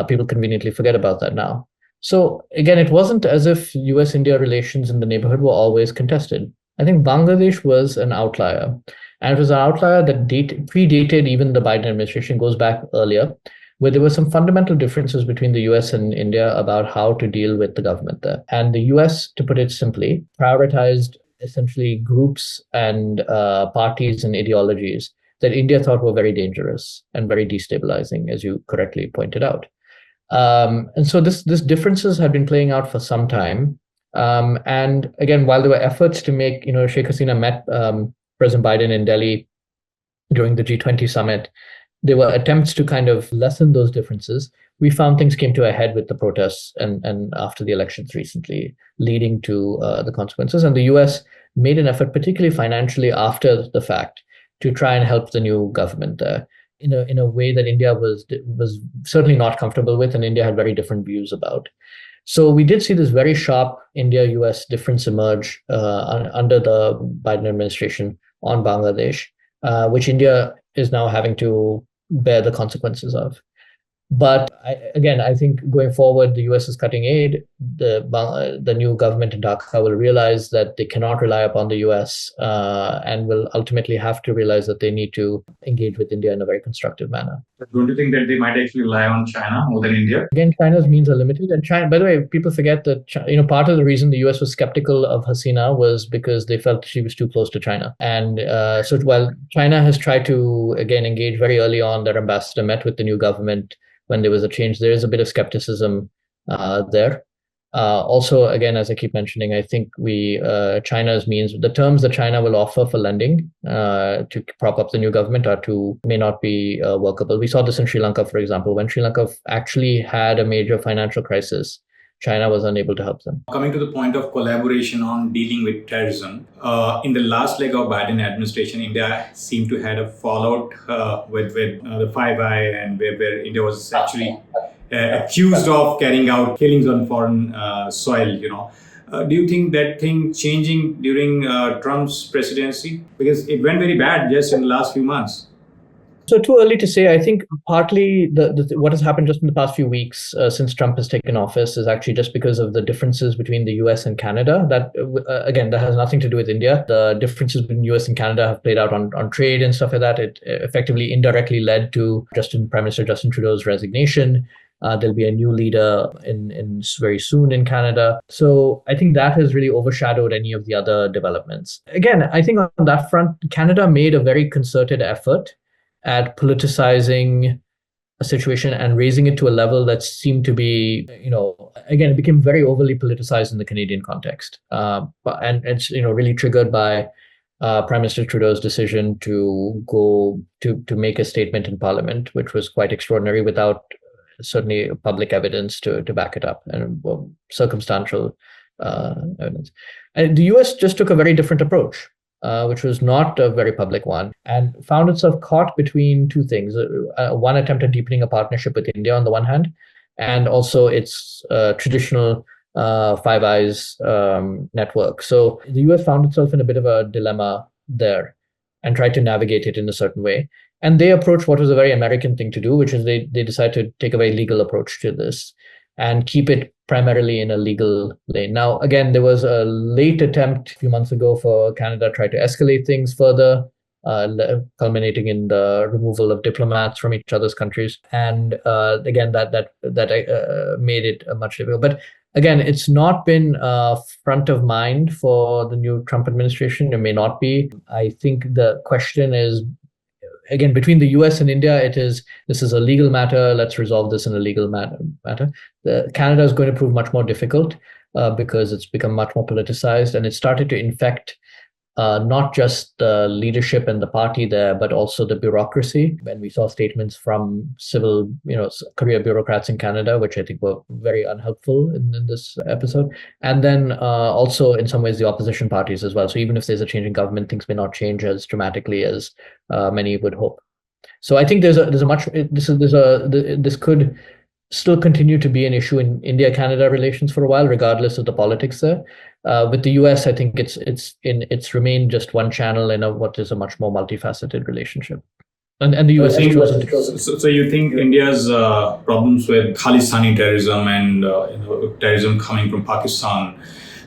Speaker 1: People conveniently forget about that now. So again, it wasn't as if US-India relations in the neighborhood were always contested. I think Bangladesh was an outlier. And it was an outlier that predated even the Biden administration, goes back earlier, where there were some fundamental differences between the US and India about how to deal with the government there. And the US, to put it simply, prioritized essentially groups and parties and ideologies that India thought were very dangerous and very destabilizing, as you correctly pointed out. And so this differences had been playing out for some time. And again, while there were efforts to make, Sheikh Hasina met President Biden in Delhi during the G20 summit, there were attempts to kind of lessen those differences. we found things came to a head with the protests and after the elections recently, leading to the consequences. And the US made an effort, particularly financially after the fact, to try and help the new government there in a way that India was certainly not comfortable with, and India had very different views about. So we did see this very sharp India-US difference emerge under the Biden administration on Bangladesh, which India is now having to bear the consequences of. But I think going forward, the US is cutting aid. The new government in Dhaka will realize that they cannot rely upon the US and will ultimately have to realize that they need to engage with India in a very constructive manner.
Speaker 2: Don't you think that they might actually rely on China more than India?
Speaker 1: Again, China's means are limited. And China, by the way, people forget that part of the reason the US was skeptical of Hasina was because they felt she was too close to China. And so while China has tried to, again, engage very early on, their ambassador met with the new government when there was a change, there is a bit of skepticism there. Also, again, as I keep mentioning, I think China's means, the terms that China will offer for lending to prop up the new government may not be workable. We saw this in Sri Lanka, for example. When Sri Lanka actually had a major financial crisis, China was unable to help them.
Speaker 2: Coming to the point of collaboration on dealing with terrorism, in the last leg of Biden administration, India seemed to have a fallout with the Five Eye, and where India was actually accused of carrying out killings on foreign soil. Do you think that thing changing during Trump's presidency? Because it went very bad just in the last few months.
Speaker 1: So too early to say. I think partly what has happened just in the past few weeks since Trump has taken office is actually just because of the differences between the US and Canada. That again, that has nothing to do with India. The differences between US and Canada have played out on trade and stuff like that. It effectively indirectly led to Prime Minister Justin Trudeau's resignation. There'll be a new leader in very soon in Canada. So I think that has really overshadowed any of the other developments. Again, I think on that front, Canada made a very concerted effort at politicizing a situation and raising it to a level that seemed to be, again, it became very overly politicized in the Canadian context. And it's, really triggered by Prime Minister Trudeau's decision to go to make a statement in Parliament, which was quite extraordinary without certainly public evidence to back it up and circumstantial evidence. And the US just took a very different approach. Which was not a very public one, and found itself caught between two things. One attempt at deepening a partnership with India on the one hand, and also its traditional Five Eyes network. So the US found itself in a bit of a dilemma there and tried to navigate it in a certain way. And they approached what was a very American thing to do, which is they decided to take a very legal approach to this and keep it primarily in a legal lane. Now, again, there was a late attempt a few months ago for Canada to try to escalate things further, culminating in the removal of diplomats from each other's countries. And again, that made it much difficult. But again, it's not been front of mind for the new Trump administration. It may not be. I think the question is, again, between the US and India, this is a legal matter. Let's resolve this in a legal matter. Canada is going to prove much more difficult because it's become much more politicized, and it started to infect not just the leadership and the party there, but also the bureaucracy. And we saw statements from civil, career bureaucrats in Canada, which I think were very unhelpful in this episode. And then also, in some ways, the opposition parties as well. So even if there's a change in government, things may not change as dramatically as many would hope. So I think this could still continue to be an issue in India-Canada relations for a while, regardless of the politics there. With the US, I think it's remained just one channel in what is a much more multifaceted relationship. And the US has chosen to.
Speaker 2: So you think India's problems with Khalistani terrorism and terrorism coming from Pakistan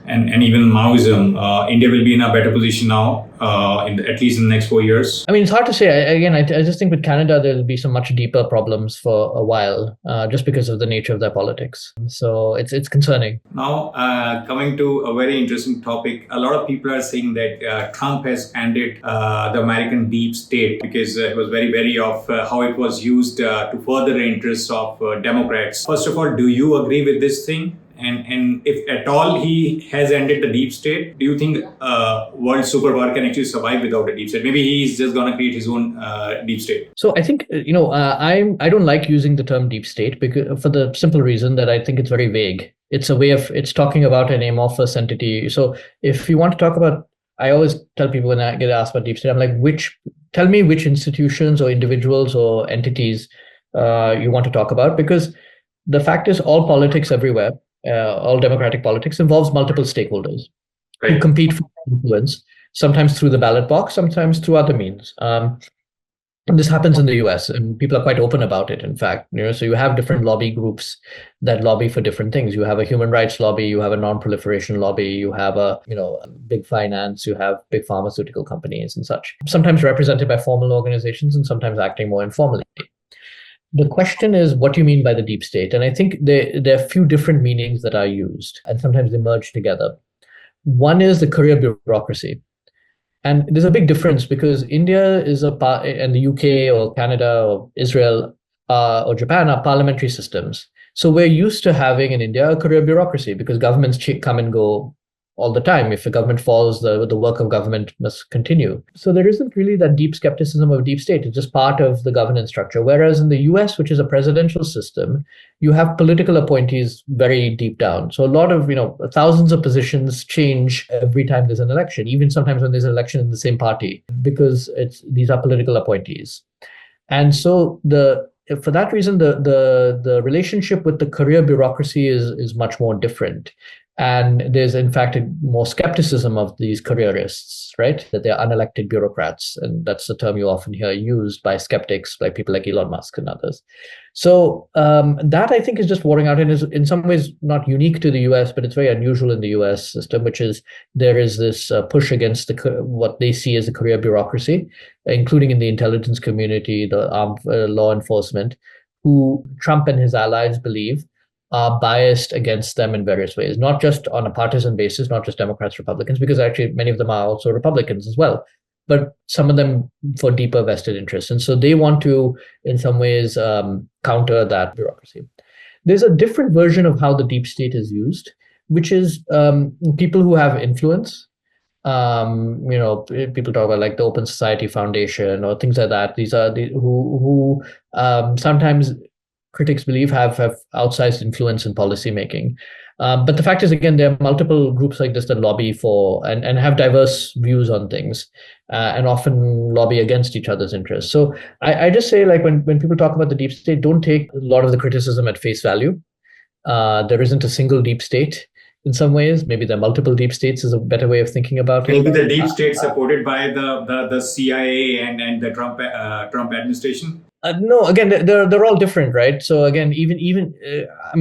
Speaker 2: and even Maoism, India will be in a better position now, at least in the next 4 years?
Speaker 1: I mean, it's hard to say. Again, I just think with Canada, there'll be some much deeper problems for a while, just because of the nature of their politics. So it's concerning.
Speaker 2: Now, coming to a very interesting topic, a lot of people are saying that Trump has ended the American deep state because he was very wary of how it was used to further the interests of Democrats. First of all, do you agree with this thing? And if at all he has ended the deep state, do you think world superpower can actually survive without a deep state? Maybe he's just going to create his own deep state.
Speaker 1: So I think I don't like using the term deep state because for the simple reason that I think it's very vague. It's talking about an amorphous entity. So if you want to talk about, I always tell people when I get asked about deep state, I'm like, tell me which institutions or individuals or entities you want to talk about, because the fact is all politics everywhere, all democratic politics involves multiple stakeholders who compete for influence, sometimes through the ballot box, sometimes through other means. And this happens in the US, and people are quite open about it. In fact, so you have different lobby groups that lobby for different things. You have a human rights lobby, you have a non-proliferation lobby, you have a big finance, you have big pharmaceutical companies and such. Sometimes represented by formal organizations, and sometimes acting more informally. The question is, what do you mean by the deep state? And I think there are a few different meanings that are used, and sometimes they merge together. One is the career bureaucracy. And there's a big difference because India is and the UK or Canada or Israel or Japan are parliamentary systems. So we're used to having in India a career bureaucracy because governments come and go all the time. If a government falls, the work of government must continue. So there isn't really that deep skepticism of deep state. It's just part of the governance structure. Whereas in the US, which is a presidential system, you have political appointees very deep down. So a lot of, thousands of positions change every time there's an election, even sometimes when there's an election in the same party, because these are political appointees. And so for that reason, the relationship with the career bureaucracy is much more different. And there's, in fact, more skepticism of these careerists, right? That they're unelected bureaucrats. And that's the term you often hear used by skeptics, like people like Elon Musk and others. So that, I think, is just wearing out and is in some ways not unique to the US, but it's very unusual in the US system, which is there is this push against what they see as the career bureaucracy, including in the intelligence community, the armed law enforcement, who Trump and his allies believe are biased against them in various ways, not just on a partisan basis, not just Democrats, Republicans, because actually many of them are also Republicans as well, but some of them for deeper vested interests. And so they want to, in some ways, counter that bureaucracy. There's a different version of how the deep state is used, which is people who have influence. People talk about like the Open Society Foundation or things like that. These are who sometimes critics believe have outsized influence in policy making. But the fact is, again, there are multiple groups like this that lobby for and have diverse views on things and often lobby against each other's interests. So I just say, like, when people talk about the deep state, don't take a lot of the criticism at face value. There isn't a single deep state. In some ways, maybe there are multiple deep states is a better way of thinking about it.
Speaker 2: Maybe the deep state supported by the CIA and the Trump administration.
Speaker 1: No, again, they're all different, right? So again, even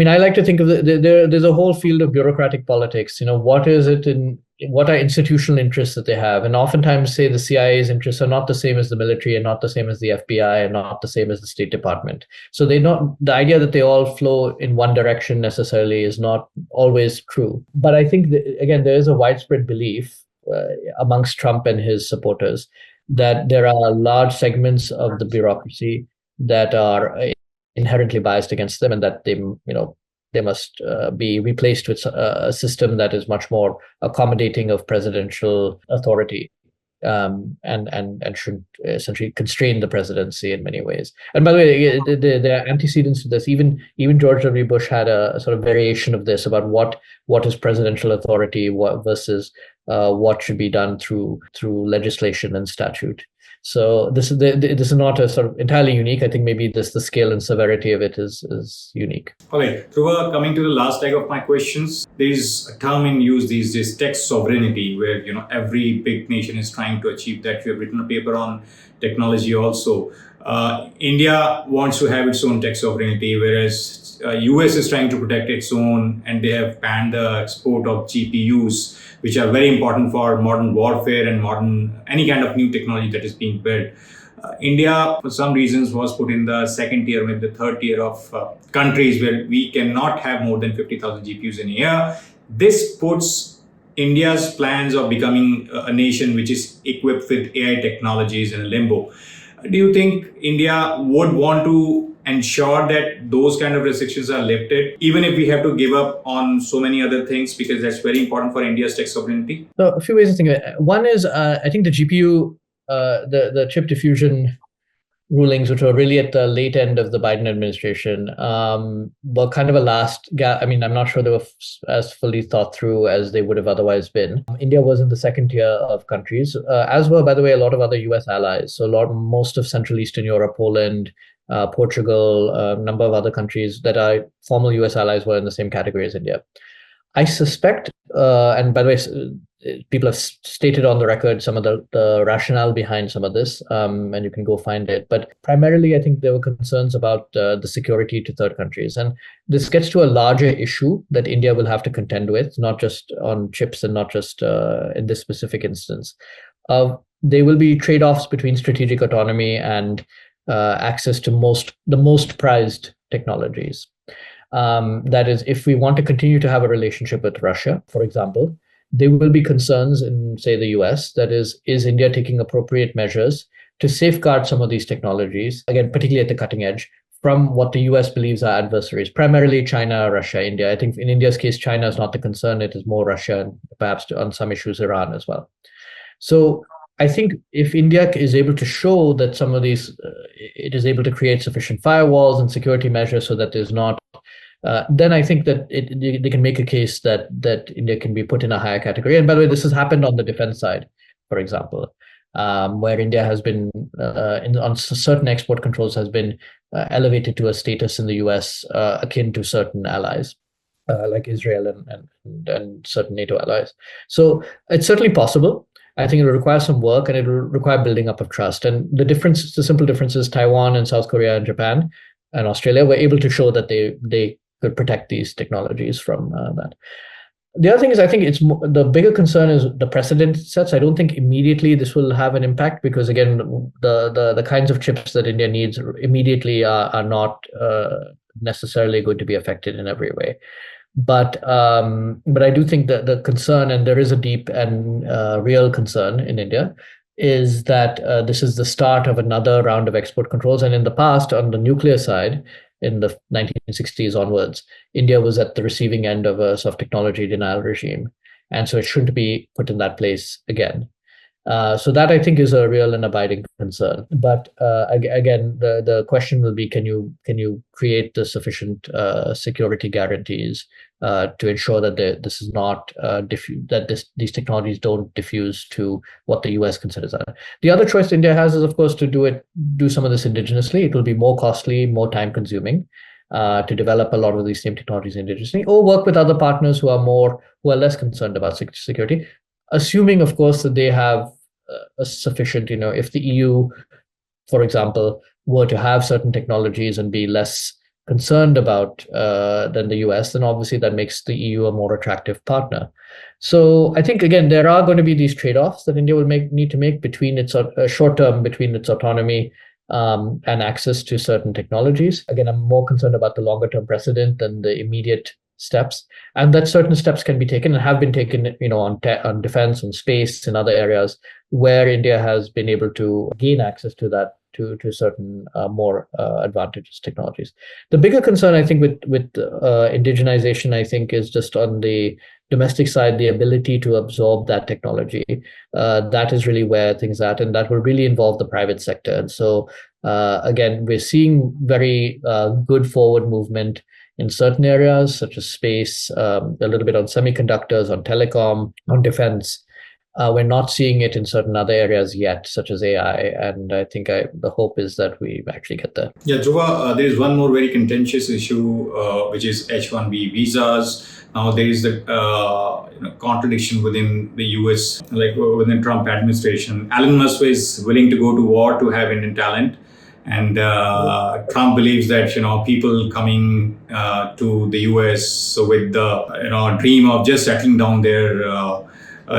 Speaker 1: I like to think of there's a whole field of bureaucratic politics. What is it in what are institutional interests that they have, and oftentimes say the CIA's interests are not the same as the military, and not the same as the FBI, and not the same as the State Department. So the idea that they all flow in one direction necessarily is not always true. But I think again, there is a widespread belief amongst Trump and his supporters that there are large segments of the bureaucracy that are inherently biased against them, and that they must be replaced with a system that is much more accommodating of presidential authority, and should essentially constrain the presidency in many ways. And by the way, there are antecedents to this. Even George W. Bush had a sort of variation of this about what is presidential authority versus what should be done through legislation and statute. So this is not a sort of entirely unique. I think maybe the scale and severity of it is unique.
Speaker 2: All right, Dhruva, coming to the last leg of my questions, there is a term in use these days, tech sovereignty, where every big nation is trying to achieve that. You have written a paper on technology also. India wants to have its own tech sovereignty, whereas US is trying to protect its own, and they have banned the export of GPUs, which are very important for modern warfare and any kind of new technology that is being built. India, for some reasons, was put in the second tier, maybe the third tier of countries where we cannot have more than 50,000 GPUs in a year. This puts India's plans of becoming a nation which is equipped with AI technologies in a limbo. Do you think India would want to ensure that those kind of restrictions are lifted, even if we have to give up on so many other things, because that's very important for India's tech sovereignty?
Speaker 1: So a few ways to think of it. One is, I think the GPU, the chip diffusion rulings, which were really at the late end of the Biden administration, were kind of a last gap. I mean, I'm not sure they were as fully thought through as they would have otherwise been. India was in the second tier of countries, as were, by the way, a lot of other US allies. So most of Central Eastern Europe, Poland, Portugal, a number of other countries that are former US allies were in the same category as India. I suspect, and by the way, people have stated on the record some of the rationale behind some of this, and you can go find it. But primarily, I think there were concerns about the security to third countries. And this gets to a larger issue that India will have to contend with, not just on chips and not just in this specific instance. There will be trade-offs between strategic autonomy and access to the most prized technologies. That is, if we want to continue to have a relationship with Russia, for example, there will be concerns in, say, the US. That is India taking appropriate measures to safeguard some of these technologies, again, particularly at the cutting edge, from what the US believes are adversaries, primarily China, Russia, India. I think in India's case, China is not the concern. It is more Russia and perhaps on some issues, Iran as well. So I think if India is able to show that some of these, it is able to create sufficient firewalls and security measures so that there's not, then I think that they can make a case that India can be put in a higher category. And by the way, this has happened on the defense side, for example, where India has been, on certain export controls, has been elevated to a status in the US akin to certain allies. Like Israel and certain NATO allies. So it's certainly possible. I think it will require some work and it will require building up of trust. And the simple difference is Taiwan and South Korea and Japan and Australia were able to show that they could protect these technologies from that. The other thing is, I think the bigger concern is the precedent sets. I don't think immediately this will have an impact because, again, the kinds of chips that India needs immediately are not necessarily going to be affected in every way. But I do think that the concern, and there is a deep and real concern in India, is that this is the start of another round of export controls. And in the past, on the nuclear side, in the 1960s onwards, India was at the receiving end of a sort of technology denial regime. And so it shouldn't be put in that place again. So that, I think, is a real and abiding concern. But again, the question will be: Can you create the sufficient security guarantees to ensure that this is not these technologies don't diffuse to what the US considers that? The other choice India has is, of course, to do some of this indigenously. It will be more costly, more time consuming to develop a lot of these same technologies indigenously, or work with other partners who are less concerned about security, assuming, of course, that they have a sufficient, if the EU, for example, were to have certain technologies and be less concerned about than the US, then obviously that makes the EU a more attractive partner. So I think, again, there are going to be these trade-offs that India will need to make between its short-term, between its autonomy and access to certain technologies. Again, I'm more concerned about the longer-term precedent than the immediate steps, and that certain steps can be taken and have been taken, on defense, on space, and other areas where India has been able to gain access to that, to certain more advantageous technologies. The bigger concern, I think, with indigenization, I think, is just on the domestic side, the ability to absorb that technology. That is really where things are at, and that will really involve the private sector. And so, again, we're seeing very good forward movement in certain areas, such as space, a little bit on semiconductors, on telecom, on defense. We're not seeing it in certain other areas yet, such as AI. And I think the hope is that we actually get there.
Speaker 2: Yeah, Dhruva, there is one more very contentious issue, which is H-1B visas. Now, there is the contradiction within the US, like within Trump administration. Elon Musk is willing to go to war to have Indian talent. And Trump believes that people coming to the US with the dream of just settling down there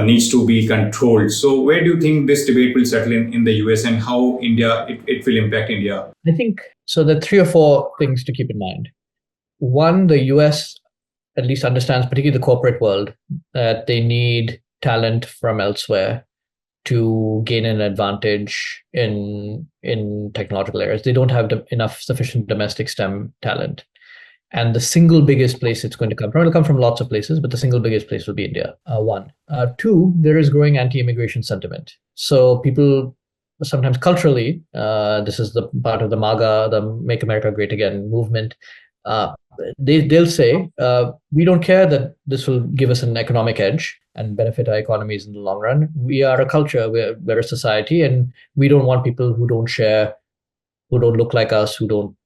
Speaker 2: needs to be controlled. So where do you think this debate will settle in the US, and how it will impact India?
Speaker 1: I think so. There are 3 or 4 things to keep in mind. One, the US at least understands, particularly the corporate world, that they need talent from elsewhere to gain an advantage in technological areas. They don't have enough sufficient domestic STEM talent. And the single biggest place it's going to come from, it'll come from lots of places, but the single biggest place will be India, one. Two, there is growing anti-immigration sentiment. So people sometimes culturally, this is the part of the MAGA, the Make America Great Again movement, they'll say, we don't care that this will give us an economic edge and benefit our economies in the long run. We are a culture, we're a society, and we don't want people who don't share, who don't look like us, who don't,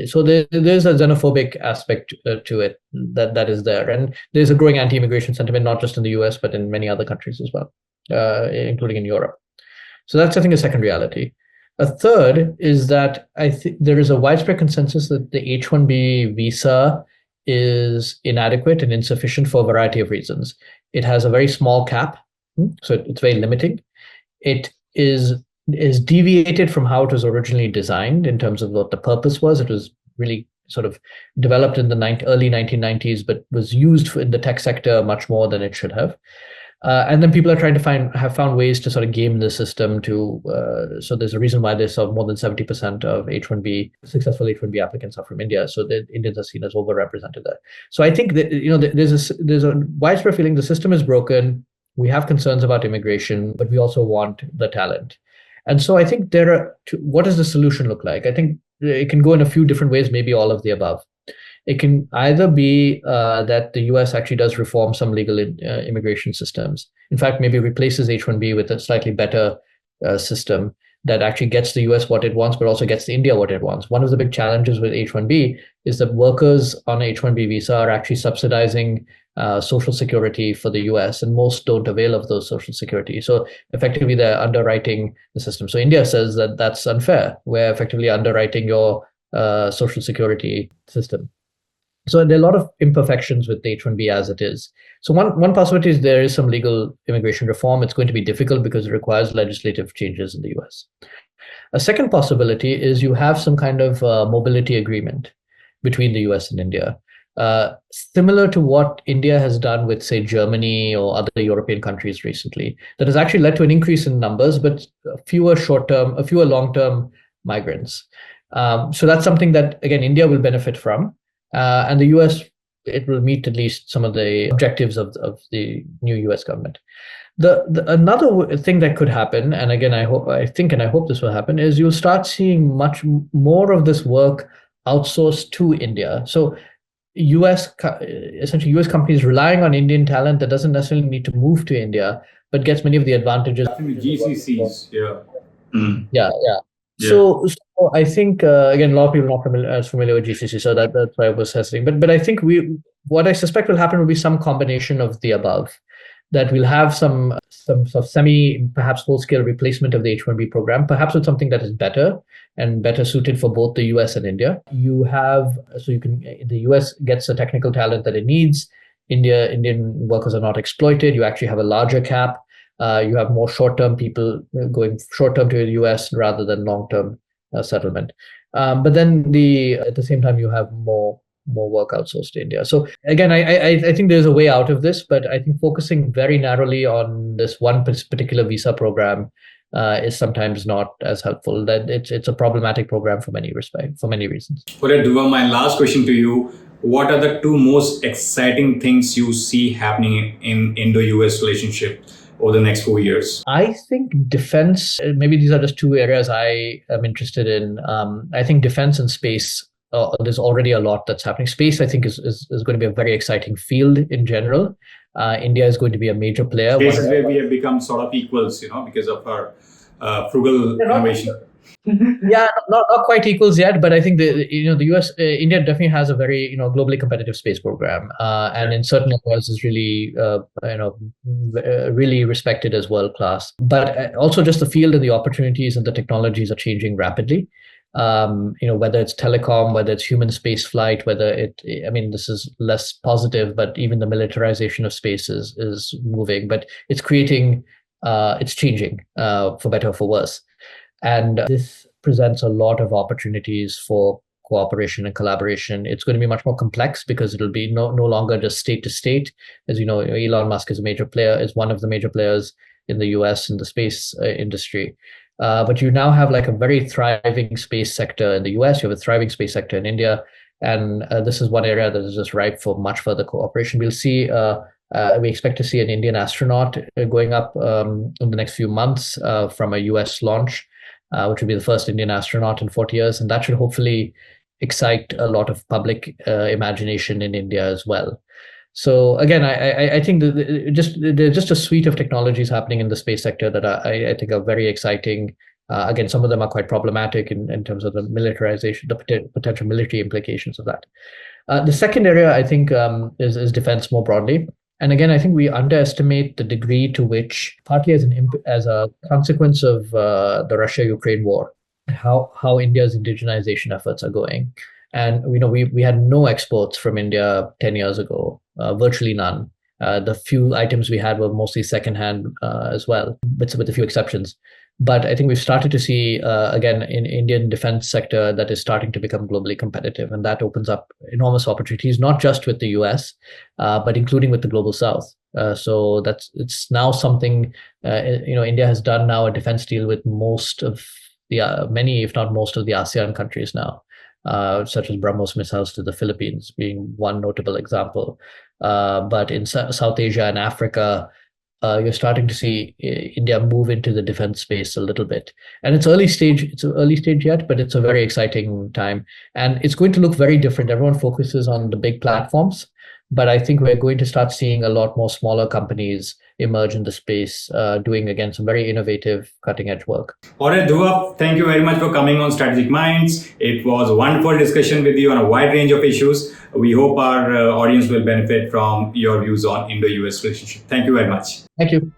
Speaker 1: so there's a xenophobic aspect to it that is there. And there's a growing anti-immigration sentiment, not just in the US, but in many other countries as well, including in Europe. So that's, I think, a second reality. A third is that I think there is a widespread consensus that the H-1B visa is inadequate and insufficient for a variety of reasons. It has a very small cap, so it's very limiting. It is deviated from how it was originally designed in terms of what the purpose was. It was really sort of developed in the early 1990s, but was used in the tech sector much more than it should have. And then people are trying to have found ways to sort of game the system so there's a reason why there's more than 70% of successful H-1B applicants are from India. So the Indians are seen as overrepresented there. So I think that, there's a widespread feeling the system is broken. We have concerns about immigration, but we also want the talent. And so I think what does the solution look like? I think it can go in a few different ways, maybe all of the above. It can either be that the US actually does reform some legal immigration systems. In fact, maybe replaces H-1B with a slightly better system that actually gets the US what it wants, but also gets India what it wants. One of the big challenges with H-1B is that workers on H-1B visa are actually subsidizing Social Security for the US, and most don't avail of those Social Security. So effectively, they're underwriting the system. So India says that that's unfair. We're effectively underwriting your Social Security system. So there are a lot of imperfections with the H-1B as it is. So one possibility is there is some legal immigration reform. It's going to be difficult because it requires legislative changes in the US. A second possibility is you have some kind of mobility agreement between the US and India, similar to what India has done with, say, Germany or other European countries recently, that has actually led to an increase in numbers, but fewer long-term migrants. So that's something that, again, India will benefit from. And the US, it will meet at least some of the objectives of the new US government. Another thing that could happen, and again, I hope this will happen, is you'll start seeing much more of this work outsourced to India. So essentially US companies relying on Indian talent that doesn't necessarily need to move to India, but gets many of the advantages.
Speaker 2: GCCs, yeah. Mm.
Speaker 1: Yeah. So I think, again, a lot of people are not as familiar with GCC, so that's why I was hesitating. But I think what I suspect will happen will be some combination of the above, that we'll have some sort of perhaps full-scale replacement of the H-1B program, perhaps with something that is better and better suited for both the US and India. The US gets the technical talent that it needs. Indian workers are not exploited. You actually have a larger cap. You have more short-term people going short-term to the US rather than long-term settlement. But then at the same time, you have more work outsourced to India. So again, I think there's a way out of this, but I think focusing very narrowly on this one particular visa program is sometimes not as helpful. That it's a problematic program for many reasons.
Speaker 2: Okay, Dhruva, my last question to you. What are the two most exciting things you see happening in Indo-US relationship over the next 4 years?
Speaker 1: I think defense, maybe these are just two areas I am interested in. I think defense and space, there's already a lot that's happening. Space, I think, is going to be a very exciting field in general. India is going to be a major player.
Speaker 2: Space is where we have become sort of equals, because of our frugal innovation.
Speaker 1: Yeah, not quite equals yet, but I think the US, India definitely has a very globally competitive space program, and in certain areas is really really respected as world class. But also just the field and the opportunities and the technologies are changing rapidly. Whether it's telecom, whether it's human space flight, this is less positive, but even the militarization of space is moving. But it's changing for better or for worse. And this presents a lot of opportunities for cooperation and collaboration. It's going to be much more complex because it'll be no longer just state to state. As you know, Elon Musk is one of the major players in the US in the space industry. But you now have like a very thriving space sector in the US. You have a thriving space sector in India. And this is one area that is just ripe for much further cooperation. We expect to see an Indian astronaut going up in the next few months from a US launch, which will be the first Indian astronaut in 40 years. And that should hopefully excite a lot of public imagination in India as well. So again, I think there's just a suite of technologies happening in the space sector that I think are very exciting. Again, some of them are quite problematic in terms of the militarization, the potential military implications of that. The second area, I think, is defense more broadly. And again, I think we underestimate the degree to which, partly as a consequence of the Russia-Ukraine war, how India's indigenization efforts are going. And we had no exports from India 10 years ago, virtually none. The few items we had were mostly secondhand as well, with a few exceptions. But I think we've started to see, again, in Indian defense sector that is starting to become globally competitive. And that opens up enormous opportunities, not just with the US, but including with the global South. So it's now something, India has done now a defense deal with many, if not most of the ASEAN countries now, such as BrahMos missiles to the Philippines being one notable example. But in South Asia and Africa, you're starting to see India move into the defense space a little bit. And it's early stage yet, but it's a very exciting time. And it's going to look very different. Everyone focuses on the big platforms, but I think we're going to start seeing a lot more smaller companies emerge in the space, doing, again, some very innovative, cutting-edge work.
Speaker 2: All right, Dhruva, thank you very much for coming on Strategic Minds. It was a wonderful discussion with you on a wide range of issues. We hope our audience will benefit from your views on Indo-US relationship. Thank you very much.
Speaker 1: Thank you.